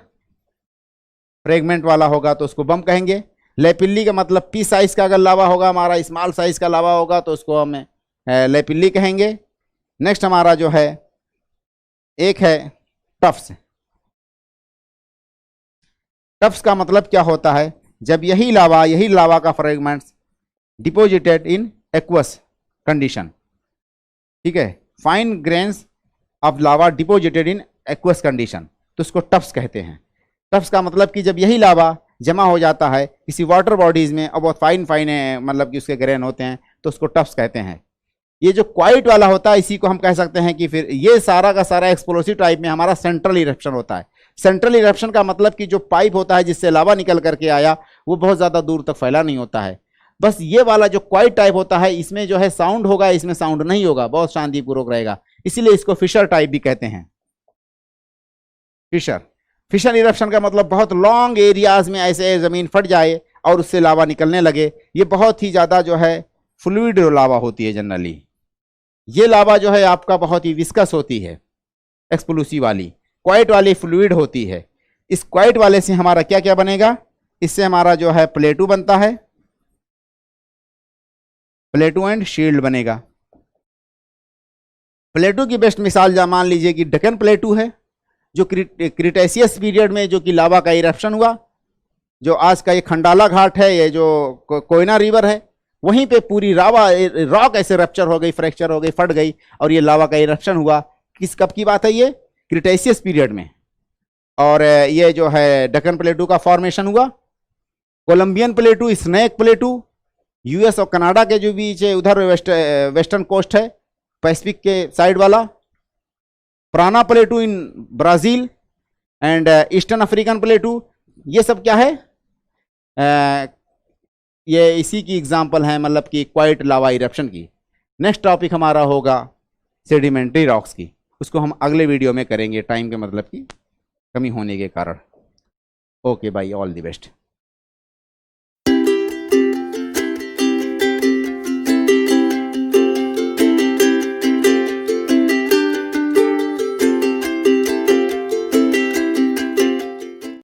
फ्रेगमेंट वाला होगा तो उसको बम कहेंगे। लेपिल्ली का मतलब पी साइज का अगर लावा होगा, हमारा स्मॉल साइज का लावा होगा तो उसको हम लेपिल्ली कहेंगे। नेक्स्ट हमारा जो है एक है टफ्स। टफ्स का मतलब क्या होता है, जब यही लावा का fragments deposited in aqueous condition, ठीक है, fine grains of lava deposited in aqueous condition, तो उसको टफ्स कहते हैं। टफ्स का मतलब कि जब यही लावा जमा हो जाता है किसी वाटर बॉडीज में और बहुत फाइन फाइन मतलब कि उसके ग्रेन होते हैं तो उसको टफ्स कहते हैं। ये जो क्वाइट वाला होता है इसी को हम कह सकते हैं कि फिर ये सारा का सारा एक्सप्लोसिव टाइप में हमारा सेंट्रल इरप्शन होता है। सेंट्रल इरप्शन का मतलब कि जो पाइप होता है जिससे लावा निकल करके आया वो बहुत ज़्यादा दूर तक फैला नहीं होता है। बस ये वाला जो क्वाइट टाइप होता है इसमें जो है साउंड होगा, इसमें साउंड नहीं होगा, बहुत शांतिपूर्वक रहेगा, इसीलिए इसको फिशर टाइप भी कहते हैं। फिशर इरप्शन का मतलब बहुत लॉन्ग एरियाज में ऐसे जमीन फट जाए और उससे लावा निकलने लगे। ये बहुत ही ज़्यादा जो है फ्लूइड लावा होती है जनरली। ये लावा जो है आपका बहुत ही विस्कस होती है, एक्सप्लोसिव वाली। क्वाइट वाली फ्लूइड होती है। इस क्वाइट वाले से हमारा क्या क्या बनेगा, इससे हमारा जो है प्लेटू बनता है, प्लेटू एंड शील्ड बनेगा। प्लेटू की बेस्ट मिसाल मान लीजिए कि डेक्कन प्लेटू है जो क्रिटेशियस पीरियड में जो कि लावा का इरप्शन हुआ। जो आज का ये खंडाला घाट है, ये जो कोयना रिवर है, वहीं पे पूरी रॉक ऐसे रप्चर हो गई, फ्रैक्चर हो गई, फट गई और ये लावा का इरप्शन हुआ। कब की बात है ये, क्रिटेशियस पीरियड में। और ये जो है डेक्कन प्लेटू का फॉर्मेशन हुआ। Columbian plateau, snake plateau, US और कनाडा के जो बीच है उधर वेस्टर्न कोस्ट है पैसिफिक के साइड वाला। Parana plateau in Brazil and eastern African plateau, ये सब क्या है, ये इसी की एग्जांपल है, मतलब कि क्वाइट लावा इरप्शन की। नेक्स्ट टॉपिक हमारा होगा सेडिमेंट्री रॉक्स की, उसको हम अगले वीडियो में करेंगे, टाइम के मतलब की कमी होने के कारण। ओके भाई, ऑल द बेस्ट।